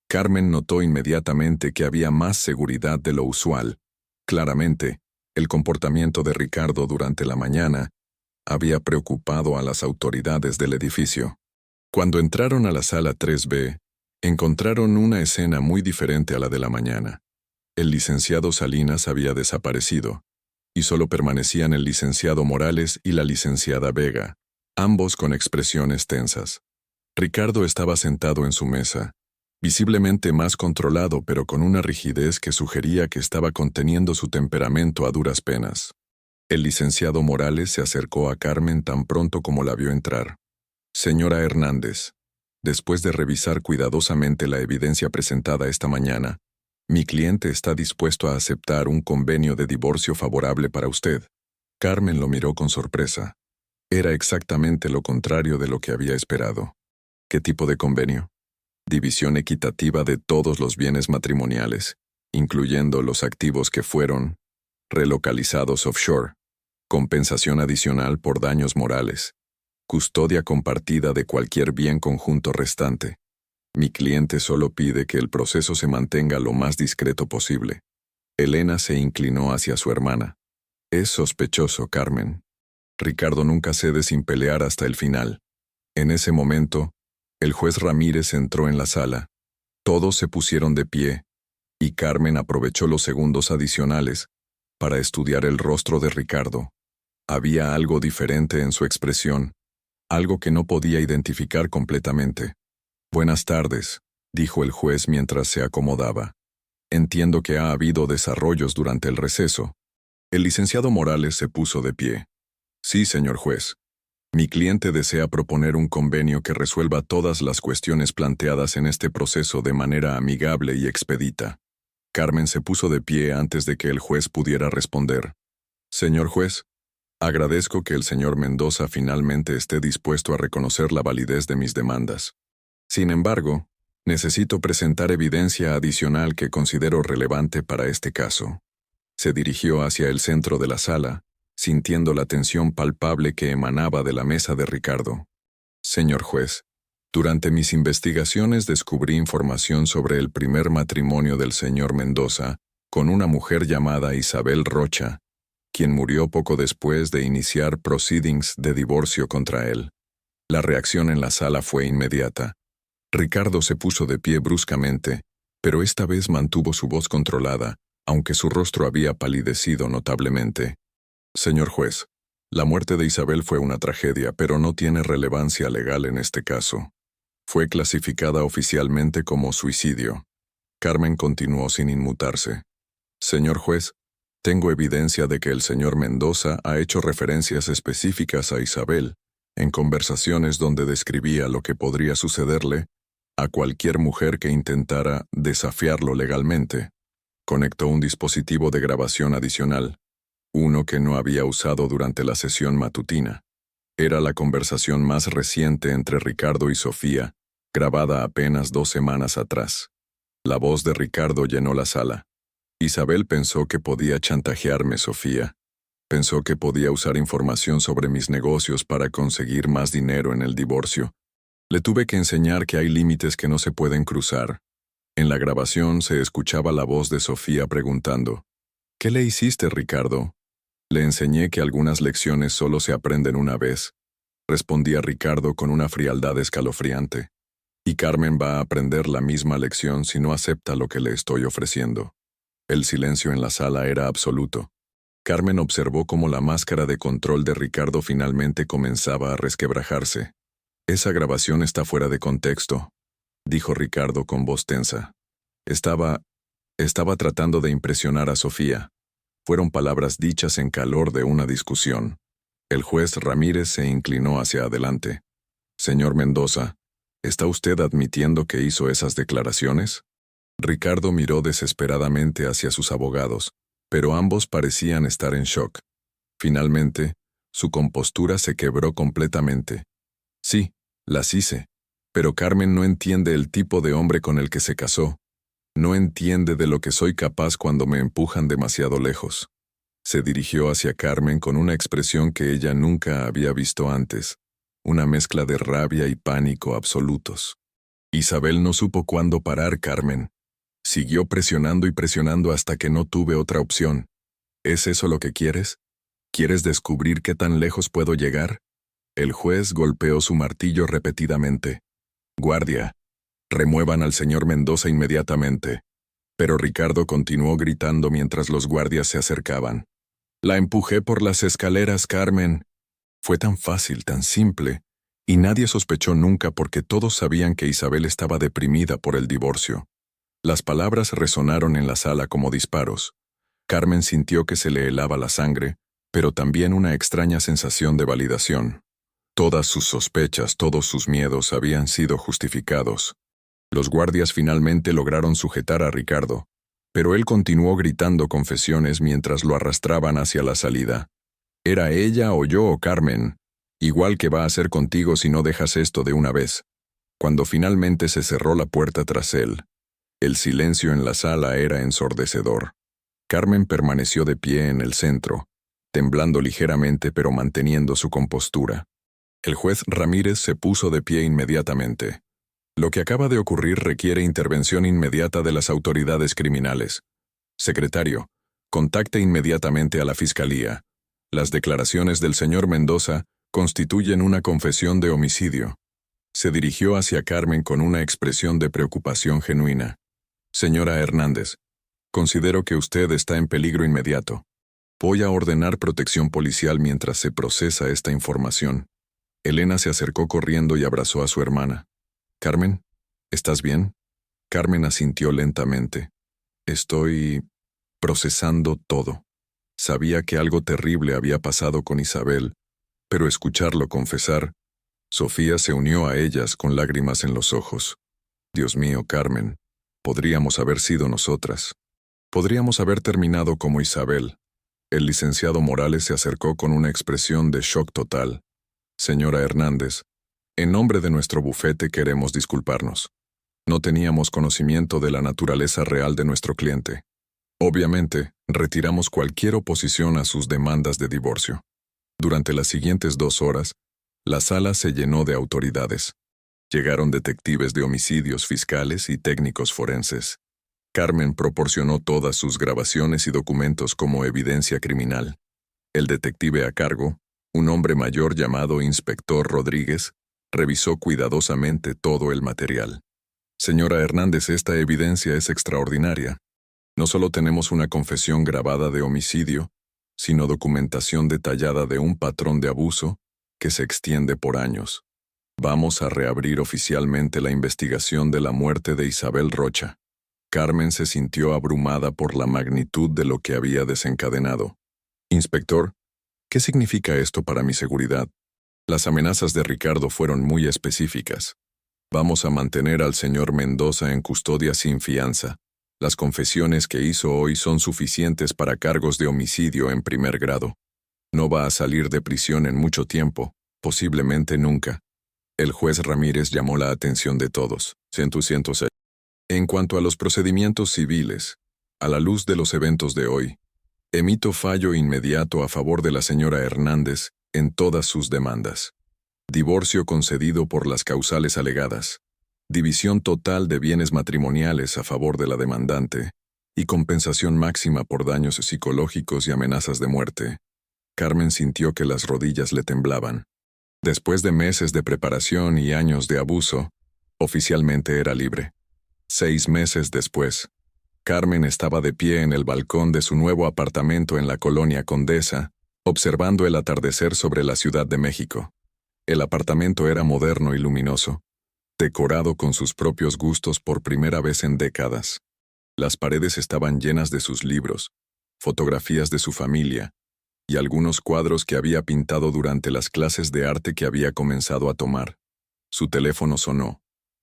Carmen notó inmediatamente que había más seguridad de lo usual. Claramente, el comportamiento de Ricardo durante la mañana había preocupado a las autoridades del edificio. Cuando entraron a la sala 3B, encontraron una escena muy diferente a la de la mañana. El licenciado Salinas había desaparecido, y solo permanecían el licenciado Morales y la licenciada Vega, ambos con expresiones tensas. Ricardo estaba sentado en su mesa, visiblemente más controlado pero con una rigidez que sugería que estaba conteniendo su temperamento a duras penas. El licenciado Morales se acercó a Carmen tan pronto como la vio entrar. «Señora Hernández, después de revisar cuidadosamente la evidencia presentada esta mañana, mi cliente está dispuesto a aceptar un convenio de divorcio favorable para usted». Carmen lo miró con sorpresa. Era exactamente lo contrario de lo que había esperado. «¿Qué tipo de convenio?» «División equitativa de todos los bienes matrimoniales, incluyendo los activos que fueron relocalizados offshore, compensación adicional por daños morales, custodia compartida de cualquier bien conjunto restante. Mi cliente solo pide que el proceso se mantenga lo más discreto posible». Elena se inclinó hacia su hermana. «Es sospechoso, Carmen. Ricardo nunca cede sin pelear hasta el final». En ese momento, el juez Ramírez entró en la sala. Todos se pusieron de pie, y Carmen aprovechó los segundos adicionales para estudiar el rostro de Ricardo. Había algo diferente en su expresión, algo que no podía identificar completamente. «Buenas tardes», dijo el juez mientras se acomodaba. «Entiendo que ha habido desarrollos durante el receso». El licenciado Morales se puso de pie. «Sí, señor juez. Mi cliente desea proponer un convenio que resuelva todas las cuestiones planteadas en este proceso de manera amigable y expedita». Carmen se puso de pie antes de que el juez pudiera responder. «Señor juez, agradezco que el señor Mendoza finalmente esté dispuesto a reconocer la validez de mis demandas. Sin embargo, necesito presentar evidencia adicional que considero relevante para este caso». Se dirigió hacia el centro de la sala, sintiendo la tensión palpable que emanaba de la mesa de Ricardo. «Señor juez, durante mis investigaciones descubrí información sobre el primer matrimonio del señor Mendoza con una mujer llamada Isabel Rocha, quien murió poco después de iniciar proceedings de divorcio contra él». La reacción en la sala fue inmediata. Ricardo se puso de pie bruscamente, pero esta vez mantuvo su voz controlada, aunque su rostro había palidecido notablemente. «Señor juez, la muerte de Isabel fue una tragedia, pero no tiene relevancia legal en este caso. Fue clasificada oficialmente como suicidio. Carmen continuó sin inmutarse. Señor juez, tengo evidencia de que el señor Mendoza ha hecho referencias específicas a Isabel, en conversaciones donde describía lo que podría sucederle a cualquier mujer que intentara desafiarlo legalmente. Conectó un dispositivo de grabación adicional, uno que no había usado durante la sesión matutina. Era la conversación más reciente entre Ricardo y Sofía, grabada apenas 2 semanas atrás. La voz de Ricardo llenó la sala. Isabel pensó que podía chantajearme, Sofía. Pensó que podía usar información sobre mis negocios para conseguir más dinero en el divorcio. Le tuve que enseñar que hay límites que no se pueden cruzar. En la grabación se escuchaba la voz de Sofía preguntando, ¿qué le hiciste, Ricardo? Le enseñé que algunas lecciones solo se aprenden una vez, respondía Ricardo con una frialdad escalofriante. Y Carmen va a aprender la misma lección si no acepta lo que le estoy ofreciendo. El silencio en la sala era absoluto. Carmen observó cómo la máscara de control de Ricardo finalmente comenzaba a resquebrajarse. Esa grabación está fuera de contexto, dijo Ricardo con voz tensa. Estaba tratando de impresionar a Sofía. Fueron palabras dichas en calor de una discusión. El juez Ramírez se inclinó hacia adelante. Señor Mendoza, ¿está usted admitiendo que hizo esas declaraciones? Ricardo miró desesperadamente hacia sus abogados, pero ambos parecían estar en shock. Finalmente, su compostura se quebró completamente. Sí, las hice, pero Carmen no entiende el tipo de hombre con el que se casó. No entiende de lo que soy capaz cuando me empujan demasiado lejos. Se dirigió hacia Carmen con una expresión que ella nunca había visto antes, una mezcla de rabia y pánico absolutos. Isabel no supo cuándo parar, Carmen. Siguió presionando y presionando hasta que no tuve otra opción. ¿Es eso lo que quieres? ¿Quieres descubrir qué tan lejos puedo llegar? El juez golpeó su martillo repetidamente. Guardia, remuevan al señor Mendoza inmediatamente. Pero Ricardo continuó gritando mientras los guardias se acercaban. La empujé por las escaleras, Carmen. Fue tan fácil, tan simple, y nadie sospechó nunca porque todos sabían que Isabel estaba deprimida por el divorcio. Las palabras resonaron en la sala como disparos. Carmen sintió que se le helaba la sangre, pero también una extraña sensación de validación. Todas sus sospechas, todos sus miedos habían sido justificados. Los guardias finalmente lograron sujetar a Ricardo, pero él continuó gritando confesiones mientras lo arrastraban hacia la salida. Era ella o yo o Carmen, igual que va a ser contigo si no dejas esto de una vez. Cuando finalmente se cerró la puerta tras él, el silencio en la sala era ensordecedor. Carmen permaneció de pie en el centro, temblando ligeramente pero manteniendo su compostura. El juez Ramírez se puso de pie inmediatamente. Lo que acaba de ocurrir requiere intervención inmediata de las autoridades criminales. Secretario, contacte inmediatamente a la Fiscalía. Las declaraciones del señor Mendoza constituyen una confesión de homicidio. Se dirigió hacia Carmen con una expresión de preocupación genuina. Señora Hernández, considero que usted está en peligro inmediato. Voy a ordenar protección policial mientras se procesa esta información. Elena se acercó corriendo y abrazó a su hermana. Carmen, ¿estás bien? Carmen asintió lentamente. Estoy procesando todo. Sabía que algo terrible había pasado con Isabel, pero escucharlo confesar, Sofía se unió a ellas con lágrimas en los ojos. Dios mío, Carmen, podríamos haber sido nosotras. Podríamos haber terminado como Isabel. El licenciado Morales se acercó con una expresión de shock total. Señora Hernández, en nombre de nuestro bufete queremos disculparnos. No teníamos conocimiento de la naturaleza real de nuestro cliente. Obviamente, retiramos cualquier oposición a sus demandas de divorcio. Durante las siguientes 2 horas, la sala se llenó de autoridades. Llegaron detectives de homicidios, fiscales y técnicos forenses. Carmen proporcionó todas sus grabaciones y documentos como evidencia criminal. El detective a cargo, un hombre mayor llamado Inspector Rodríguez, revisó cuidadosamente todo el material. Señora Hernández, esta evidencia es extraordinaria. No solo tenemos una confesión grabada de homicidio, sino documentación detallada de un patrón de abuso que se extiende por años. Vamos a reabrir oficialmente la investigación de la muerte de Isabel Rocha. Carmen se sintió abrumada por la magnitud de lo que había desencadenado. Inspector, ¿qué significa esto para mi seguridad? Las amenazas de Ricardo fueron muy específicas. Vamos a mantener al señor Mendoza en custodia sin fianza. Las confesiones que hizo hoy son suficientes para cargos de homicidio en primer grado. No va a salir de prisión en mucho tiempo, posiblemente nunca. El juez Ramírez llamó la atención de todos. 106. En cuanto a los procedimientos civiles, a la luz de los eventos de hoy, emito fallo inmediato a favor de la señora Hernández en todas sus demandas. Divorcio concedido por las causales alegadas. División total de bienes matrimoniales a favor de la demandante y compensación máxima por daños psicológicos y amenazas de muerte. Carmen sintió que las rodillas le temblaban. Después de meses de preparación y años de abuso, oficialmente era libre. 6 meses después, Carmen estaba de pie en el balcón de su nuevo apartamento en la colonia Condesa, observando el atardecer sobre la Ciudad de México. El apartamento era moderno y luminoso, decorado con sus propios gustos por primera vez en décadas. Las paredes estaban llenas de sus libros, fotografías de su familia, y algunos cuadros que había pintado durante las clases de arte que había comenzado a tomar. Su teléfono sonó.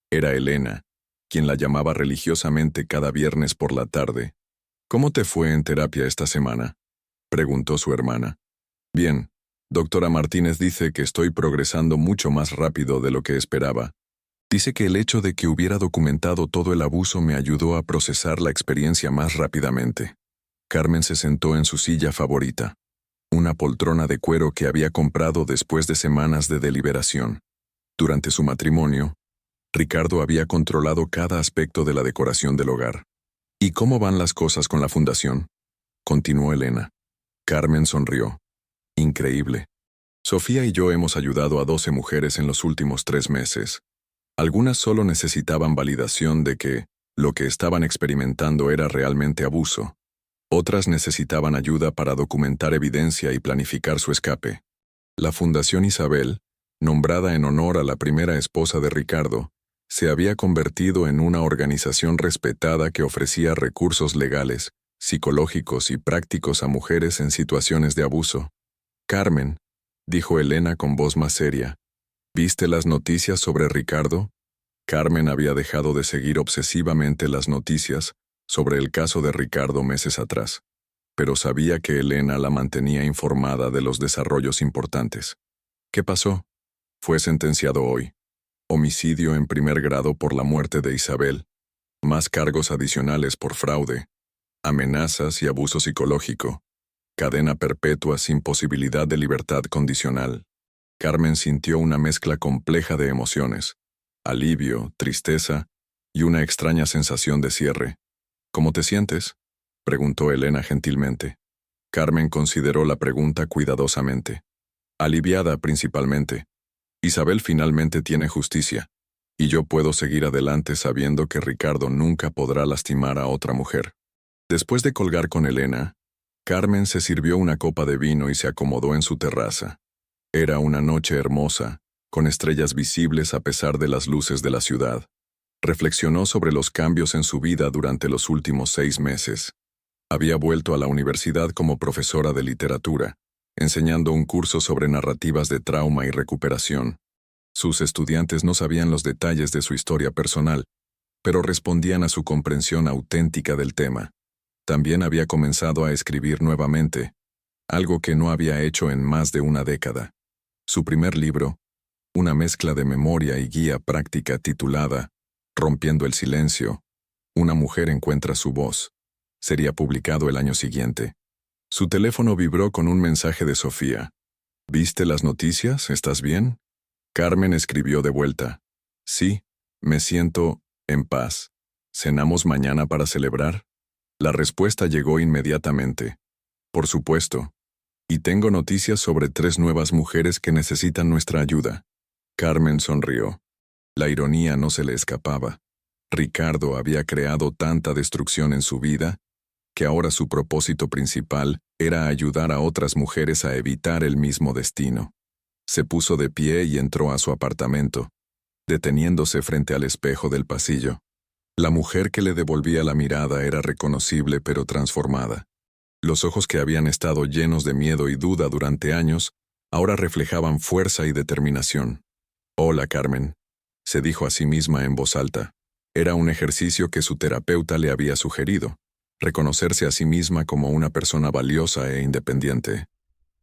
Era Elena, quien la llamaba religiosamente cada viernes por la tarde. «¿Cómo te fue en terapia esta semana?», preguntó su hermana. «Bien, doctora Martínez dice que estoy progresando mucho más rápido de lo que esperaba. Dice que el hecho de que hubiera documentado todo el abuso me ayudó a procesar la experiencia más rápidamente». Carmen se sentó en su silla favorita, una poltrona de cuero que había comprado después de semanas de deliberación. Durante su matrimonio, Ricardo había controlado cada aspecto de la decoración del hogar. «¿Y cómo van las cosas con la fundación?», continuó Elena. Carmen sonrió. «Increíble. Sofía y yo hemos ayudado a 12 mujeres en los últimos 3 meses. Algunas solo necesitaban validación de que lo que estaban experimentando era realmente abuso. Otras necesitaban ayuda para documentar evidencia y planificar su escape. La Fundación Isabel, nombrada en honor a la primera esposa de Ricardo, se había convertido en una organización respetada que ofrecía recursos legales, psicológicos y prácticos a mujeres en situaciones de abuso. «Carmen», dijo Elena con voz más seria, «¿viste las noticias sobre Ricardo?». Carmen había dejado de seguir obsesivamente las noticias sobre el caso de Ricardo meses atrás, pero sabía que Elena la mantenía informada de los desarrollos importantes. «¿Qué pasó?». «Fue sentenciado hoy. Homicidio en primer grado por la muerte de Isabel, más cargos adicionales por fraude, amenazas y abuso psicológico, cadena perpetua sin posibilidad de libertad condicional». Carmen sintió una mezcla compleja de emociones, alivio, tristeza y una extraña sensación de cierre. «¿Cómo te sientes?», preguntó Elena gentilmente. Carmen consideró la pregunta cuidadosamente. «Aliviada principalmente. Isabel finalmente tiene justicia, y yo puedo seguir adelante sabiendo que Ricardo nunca podrá lastimar a otra mujer». Después de colgar con Elena, Carmen se sirvió una copa de vino y se acomodó en su terraza. Era una noche hermosa, con estrellas visibles a pesar de las luces de la ciudad. Reflexionó sobre los cambios en su vida durante los últimos 6 meses. Había vuelto a la universidad como profesora de literatura, enseñando un curso sobre narrativas de trauma y recuperación. Sus estudiantes no sabían los detalles de su historia personal, pero respondían a su comprensión auténtica del tema. También había comenzado a escribir nuevamente, algo que no había hecho en más de una década. Su primer libro, una mezcla de memoria y guía práctica titulada «Rompiendo el silencio, una mujer encuentra su voz», sería publicado el año siguiente. Su teléfono vibró con un mensaje de Sofía. «¿Viste las noticias? ¿Estás bien?». Carmen escribió de vuelta. «Sí, me siento en paz. ¿Cenamos mañana para celebrar?». La respuesta llegó inmediatamente. «Por supuesto. Y tengo noticias sobre 3 nuevas mujeres que necesitan nuestra ayuda». Carmen sonrió. La ironía no se le escapaba. Ricardo había creado tanta destrucción en su vida que ahora su propósito principal era ayudar a otras mujeres a evitar el mismo destino. Se puso de pie y entró a su apartamento, deteniéndose frente al espejo del pasillo. La mujer que le devolvía la mirada era reconocible pero transformada. Los ojos que habían estado llenos de miedo y duda durante años, ahora reflejaban fuerza y determinación. «Hola, Carmen», se dijo a sí misma en voz alta. Era un ejercicio que su terapeuta le había sugerido, reconocerse a sí misma como una persona valiosa e independiente.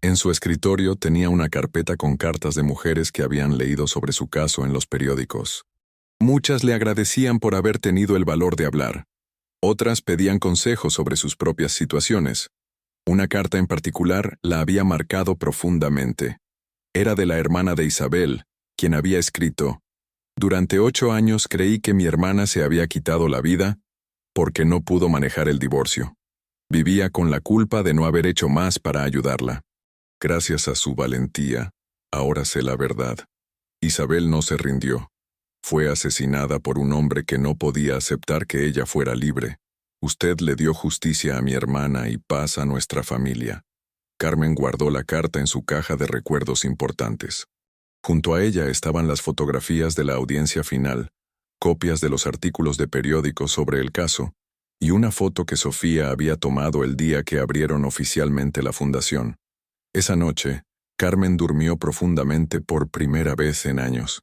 En su escritorio tenía una carpeta con cartas de mujeres que habían leído sobre su caso en los periódicos. Muchas le agradecían por haber tenido el valor de hablar. Otras pedían consejos sobre sus propias situaciones. Una carta en particular la había marcado profundamente. Era de la hermana de Isabel, quien había escrito: «Durante 8 años creí que mi hermana se había quitado la vida porque no pudo manejar el divorcio. Vivía con la culpa de no haber hecho más para ayudarla. Gracias a su valentía, ahora sé la verdad. Isabel no se rindió. Fue asesinada por un hombre que no podía aceptar que ella fuera libre. Usted le dio justicia a mi hermana y paz a nuestra familia». Carmen guardó la carta en su caja de recuerdos importantes. Junto a ella estaban las fotografías de la audiencia final, copias de los artículos de periódicos sobre el caso, y una foto que Sofía había tomado el día que abrieron oficialmente la fundación. Esa noche, Carmen durmió profundamente por primera vez en años.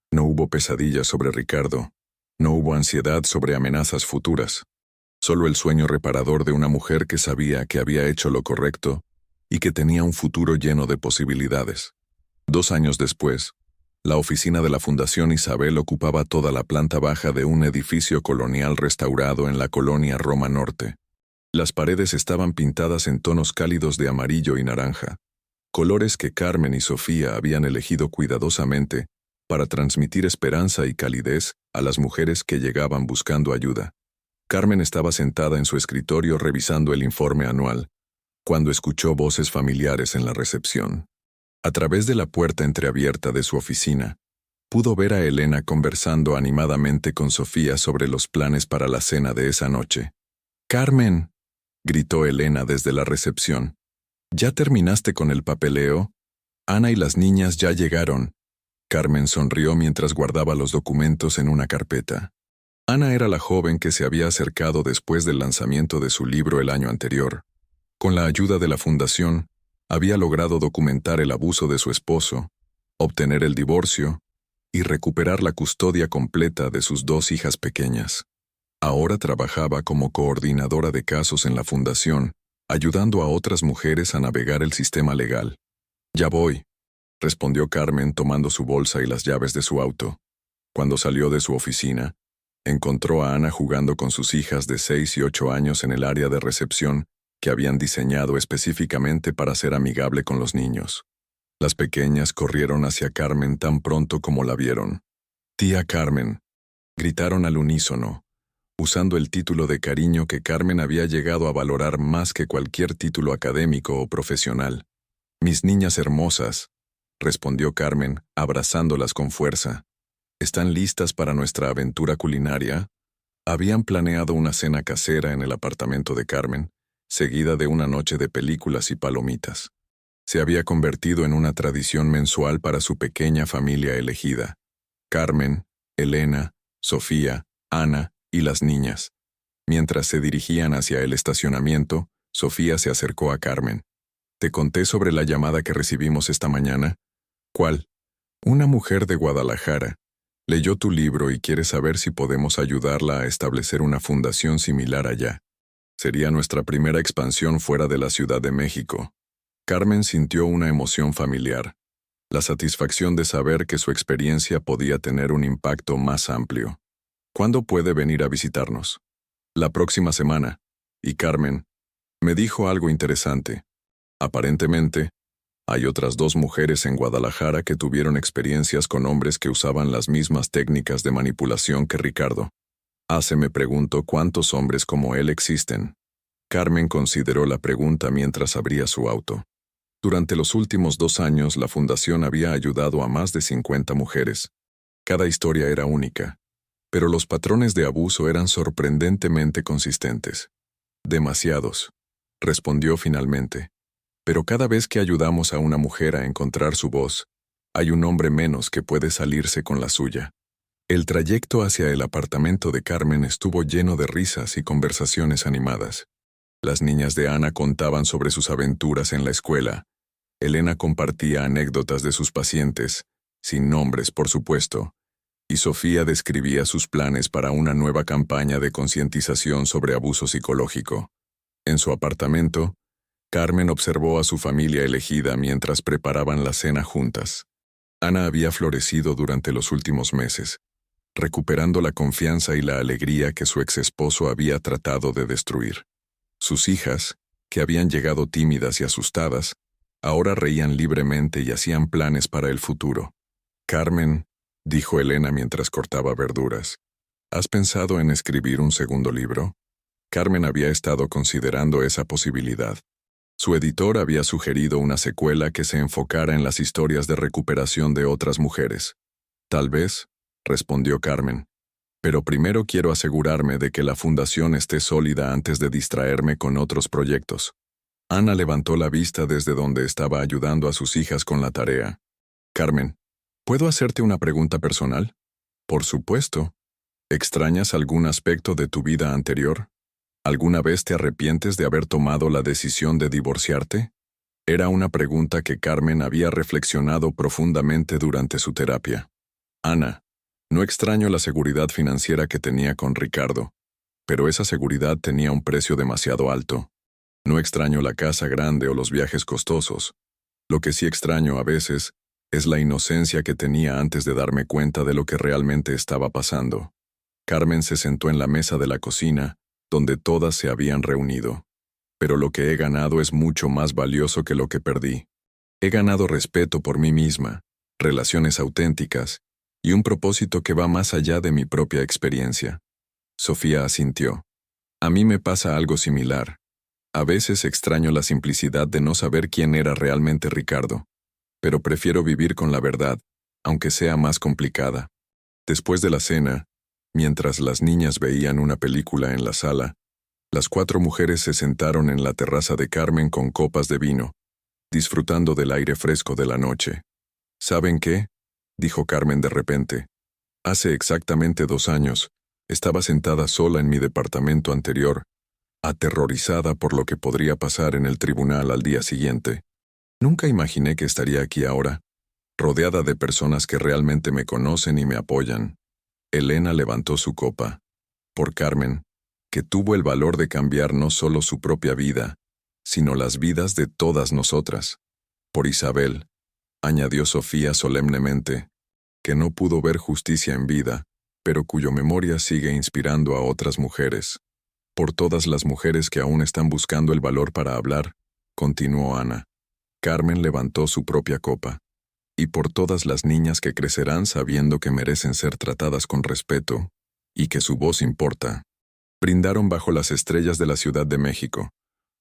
No hubo pesadillas sobre Ricardo, no hubo ansiedad sobre amenazas futuras. Solo el sueño reparador de una mujer que sabía que había hecho lo correcto y que tenía un futuro lleno de posibilidades. 2 años después, la oficina de la Fundación Isabel ocupaba toda la planta baja de un edificio colonial restaurado en la colonia Roma Norte. Las paredes estaban pintadas en tonos cálidos de amarillo y naranja, colores que Carmen y Sofía habían elegido cuidadosamente para transmitir esperanza y calidez a las mujeres que llegaban buscando ayuda. Carmen estaba sentada en su escritorio revisando el informe anual, cuando escuchó voces familiares en la recepción. A través de la puerta entreabierta de su oficina, pudo ver a Elena conversando animadamente con Sofía sobre los planes para la cena de esa noche. «Carmen», gritó Elena desde la recepción, «¿ya terminaste con el papeleo? Ana y las niñas ya llegaron». Carmen sonrió mientras guardaba los documentos en una carpeta. Ana era la joven que se había acercado después del lanzamiento de su libro el año anterior. Con la ayuda de la fundación, había logrado documentar el abuso de su esposo, obtener el divorcio y recuperar la custodia completa de sus 2 hijas pequeñas. Ahora trabajaba como coordinadora de casos en la fundación, ayudando a otras mujeres a navegar el sistema legal. «Ya voy», respondió Carmen tomando su bolsa y las llaves de su auto. Cuando salió de su oficina, encontró a Ana jugando con sus hijas de 6 y 8 años en el área de recepción que habían diseñado específicamente para ser amigable con los niños. Las pequeñas corrieron hacia Carmen tan pronto como la vieron. «Tía Carmen», gritaron al unísono, usando el título de cariño que Carmen había llegado a valorar más que cualquier título académico o profesional. «Mis niñas hermosas», respondió Carmen, abrazándolas con fuerza. «¿Están listas para nuestra aventura culinaria?» Habían planeado una cena casera en el apartamento de Carmen, seguida de una noche de películas y palomitas. Se había convertido en una tradición mensual para su pequeña familia elegida: Carmen, Elena, Sofía, Ana y las niñas. Mientras se dirigían hacia el estacionamiento, Sofía se acercó a Carmen. «¿Te conté sobre la llamada que recibimos esta mañana?» «¿Cuál?» «Una mujer de Guadalajara. Leyó tu libro y quiere saber si podemos ayudarla a establecer una fundación similar allá. Sería nuestra primera expansión fuera de la Ciudad de México». Carmen sintió una emoción familiar, la satisfacción de saber que su experiencia podía tener un impacto más amplio. «¿Cuándo puede venir a visitarnos?» «La próxima semana». Y Carmen me dijo algo interesante. Aparentemente, hay otras 2 mujeres en Guadalajara que tuvieron experiencias con hombres que usaban las mismas técnicas de manipulación que Ricardo. Me pregunto cuántos hombres como él existen. Carmen consideró la pregunta mientras abría su auto. Durante los últimos 2 años, la fundación había ayudado a más de 50 mujeres. Cada historia era única, pero los patrones de abuso eran sorprendentemente consistentes. «Demasiados», respondió finalmente. «Pero cada vez que ayudamos a una mujer a encontrar su voz, Hay un hombre menos que puede salirse con la suya. El trayecto hacia el apartamento de Carmen estuvo lleno de risas y conversaciones animadas. Las niñas de Ana contaban sobre sus aventuras en la escuela. Elena compartía anécdotas de sus pacientes, sin nombres, por supuesto, y Sofía describía sus planes para una nueva campaña de concientización sobre abuso psicológico. En su apartamento, Carmen observó a su familia elegida mientras preparaban la cena juntas. Ana había florecido durante los últimos meses, recuperando la confianza y la alegría que su exesposo había tratado de destruir. Sus hijas, que habían llegado tímidas y asustadas, ahora reían libremente y hacían planes para el futuro. «Carmen», dijo Elena mientras cortaba verduras, «¿has pensado en escribir un segundo libro?» Carmen había estado considerando esa posibilidad. Su editor había sugerido una secuela que se enfocara en las historias de recuperación de otras mujeres. «Tal vez», respondió Carmen, «pero primero quiero asegurarme de que la fundación esté sólida antes de distraerme con otros proyectos». Ana levantó la vista desde donde estaba ayudando a sus hijas con la tarea. «Carmen, ¿puedo hacerte una pregunta personal?» «Por supuesto. ¿Extrañas algún aspecto de tu vida anterior? ¿Alguna vez te arrepientes de haber tomado la decisión de divorciarte?» Era una pregunta que Carmen había reflexionado profundamente durante su terapia. «Ana, no extraño la seguridad financiera que tenía con Ricardo, pero esa seguridad tenía un precio demasiado alto. No extraño la casa grande o los viajes costosos. Lo que sí extraño a veces es la inocencia que tenía antes de darme cuenta de lo que realmente estaba pasando». Carmen se sentó en la mesa de la cocina, donde todas se habían reunido. «Pero lo que he ganado es mucho más valioso que lo que perdí. He ganado respeto por mí misma, relaciones auténticas, y un propósito que va más allá de mi propia experiencia». Sofía asintió. «A mí me pasa algo similar. A veces extraño la simplicidad de no saber quién era realmente Ricardo, pero prefiero vivir con la verdad, aunque sea más complicada». Después de la cena, mientras las niñas veían una película en la sala, las 4 mujeres se sentaron en la terraza de Carmen con copas de vino, disfrutando del aire fresco de la noche. «¿Saben qué?», dijo Carmen de repente. «Hace exactamente 2 años, estaba sentada sola en mi departamento anterior, aterrorizada por lo que podría pasar en el tribunal al día siguiente. Nunca imaginé que estaría aquí ahora, rodeada de personas que realmente me conocen y me apoyan». Elena levantó su copa. «Por Carmen, que tuvo el valor de cambiar no solo su propia vida, sino las vidas de todas nosotras. Por Isabel», añadió Sofía solemnemente, «que no pudo ver justicia en vida, pero cuya memoria sigue inspirando a otras mujeres. Por todas las mujeres que aún están buscando el valor para hablar», continuó Ana. Carmen levantó su propia copa. «Y por todas las niñas que crecerán sabiendo que merecen ser tratadas con respeto y que su voz importa». Brindaron bajo las estrellas de la Ciudad de México.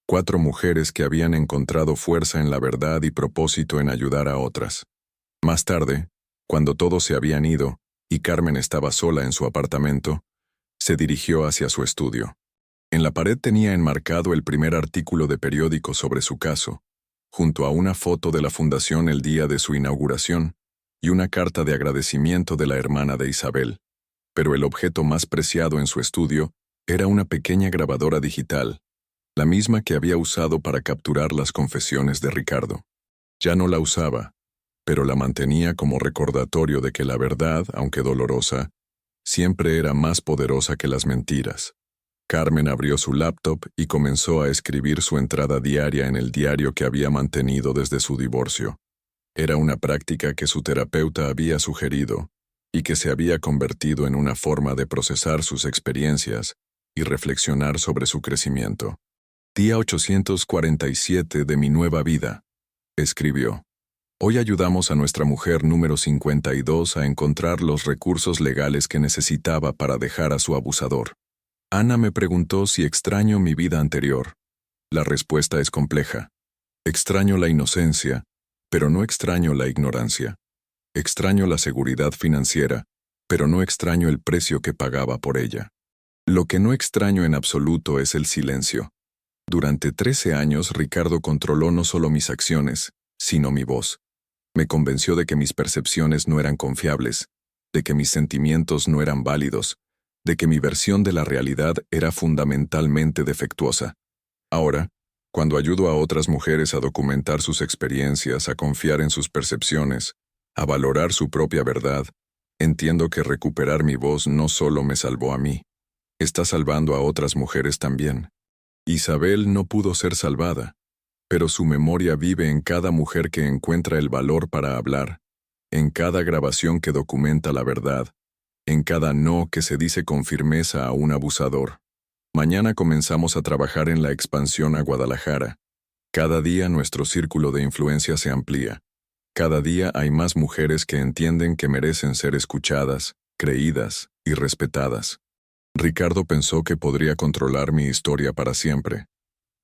4 mujeres que habían encontrado fuerza en la verdad y propósito en ayudar a otras. Más tarde, cuando todos se habían ido y Carmen estaba sola en su apartamento, se dirigió hacia su estudio. En la pared tenía enmarcado el primer artículo de periódico sobre su caso, junto a una foto de la fundación el día de su inauguración y una carta de agradecimiento de la hermana de Isabel. Pero el objeto más preciado en su estudio era una pequeña grabadora digital, la misma que había usado para capturar las confesiones de Ricardo. Ya no la usaba, pero la mantenía como recordatorio de que la verdad, aunque dolorosa, siempre era más poderosa que las mentiras. Carmen abrió su laptop y comenzó a escribir su entrada diaria en el diario que había mantenido desde su divorcio. Era una práctica que su terapeuta había sugerido y que se había convertido en una forma de procesar sus experiencias y reflexionar sobre su crecimiento. «Día 847 de mi nueva vida», escribió. «Hoy ayudamos a nuestra mujer número 52 a encontrar los recursos legales que necesitaba para dejar a su abusador. Ana me preguntó si extraño mi vida anterior. La respuesta es compleja. Extraño la inocencia, pero no extraño la ignorancia. Extraño la seguridad financiera, pero no extraño el precio que pagaba por ella. Lo que no extraño en absoluto es el silencio. Durante 13 años Ricardo controló no solo mis acciones, sino mi voz. Me convenció de que mis percepciones no eran confiables, de que mis sentimientos no eran válidos, de que mi versión de la realidad era fundamentalmente defectuosa. Ahora, cuando ayudo a otras mujeres a documentar sus experiencias, a confiar en sus percepciones, a valorar su propia verdad, entiendo que recuperar mi voz no solo me salvó a mí, está salvando a otras mujeres también. Isabel no pudo ser salvada, pero su memoria vive en cada mujer que encuentra el valor para hablar, en cada grabación que documenta la verdad, en cada no que se dice con firmeza a un abusador. Mañana comenzamos a trabajar en la expansión a Guadalajara. Cada día nuestro círculo de influencia se amplía. Cada día hay más mujeres que entienden que merecen ser escuchadas, creídas y respetadas. Ricardo pensó que podría controlar mi historia para siempre.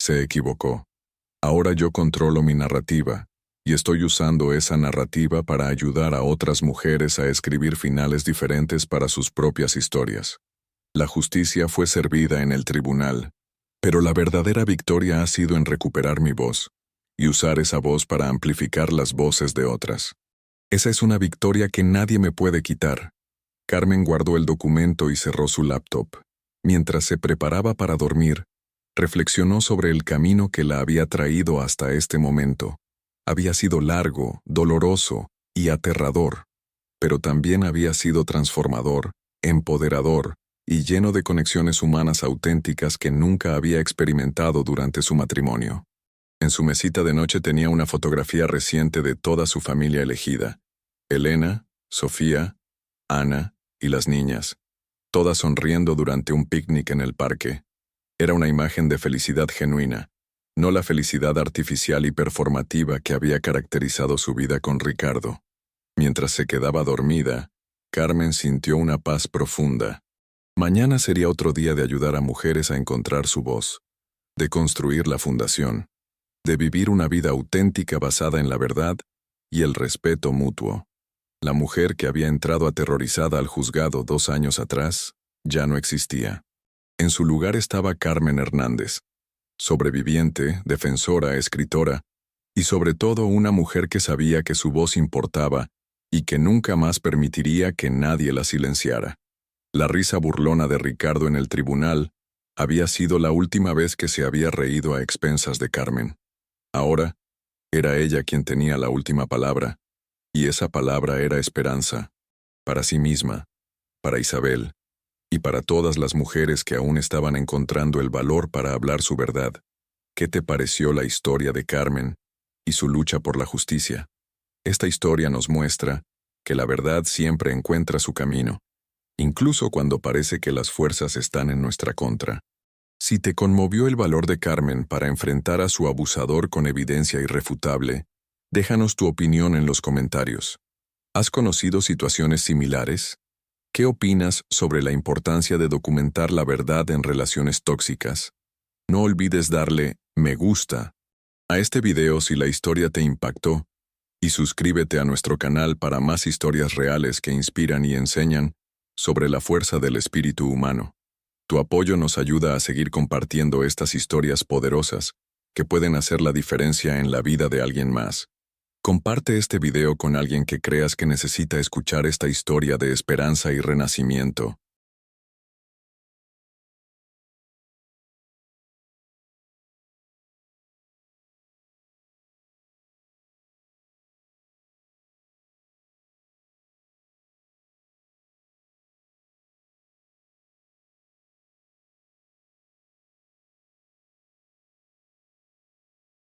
Se equivocó. Ahora yo controlo mi narrativa, y estoy usando esa narrativa para ayudar a otras mujeres a escribir finales diferentes para sus propias historias. La justicia fue servida en el tribunal, pero la verdadera victoria ha sido en recuperar mi voz, y usar esa voz para amplificar las voces de otras. Esa es una victoria que nadie me puede quitar. Carmen guardó el documento y cerró su laptop. Mientras se preparaba para dormir, reflexionó sobre el camino que la había traído hasta este momento. Había sido largo, doloroso y aterrador, pero también había sido transformador, empoderador y lleno de conexiones humanas auténticas que nunca había experimentado durante su matrimonio. En su mesita de noche tenía una fotografía reciente de toda su familia elegida: Elena, Sofía, Ana y las niñas, todas sonriendo durante un picnic en el parque. Era una imagen de felicidad genuina, no la felicidad artificial y performativa que había caracterizado su vida con Ricardo. Mientras se quedaba dormida, Carmen sintió una paz profunda. Mañana sería otro día de ayudar a mujeres a encontrar su voz, de construir la fundación, de vivir una vida auténtica basada en la verdad y el respeto mutuo. La mujer que había entrado aterrorizada al juzgado 2 años atrás ya no existía. En su lugar estaba Carmen Hernández, sobreviviente, defensora, escritora, y sobre todo una mujer que sabía que su voz importaba y que nunca más permitiría que nadie la silenciara. La risa burlona de Ricardo en el tribunal había sido la última vez que se había reído a expensas de Carmen. Ahora, era ella quien tenía la última palabra, y esa palabra era esperanza, para sí misma, para Isabel, y para todas las mujeres que aún estaban encontrando el valor para hablar su verdad. ¿Qué te pareció la historia de Carmen y su lucha por la justicia? Esta historia nos muestra que la verdad siempre encuentra su camino, incluso cuando parece que las fuerzas están en nuestra contra. Si te conmovió el valor de Carmen para enfrentar a su abusador con evidencia irrefutable, déjanos tu opinión en los comentarios. ¿Has conocido situaciones similares? ¿Qué opinas sobre la importancia de documentar la verdad en relaciones tóxicas? No olvides darle me gusta a este video si la historia te impactó, y suscríbete a nuestro canal para más historias reales que inspiran y enseñan sobre la fuerza del espíritu humano. Tu apoyo nos ayuda a seguir compartiendo estas historias poderosas que pueden hacer la diferencia en la vida de alguien más. Comparte este video con alguien que creas que necesita escuchar esta historia de esperanza y renacimiento.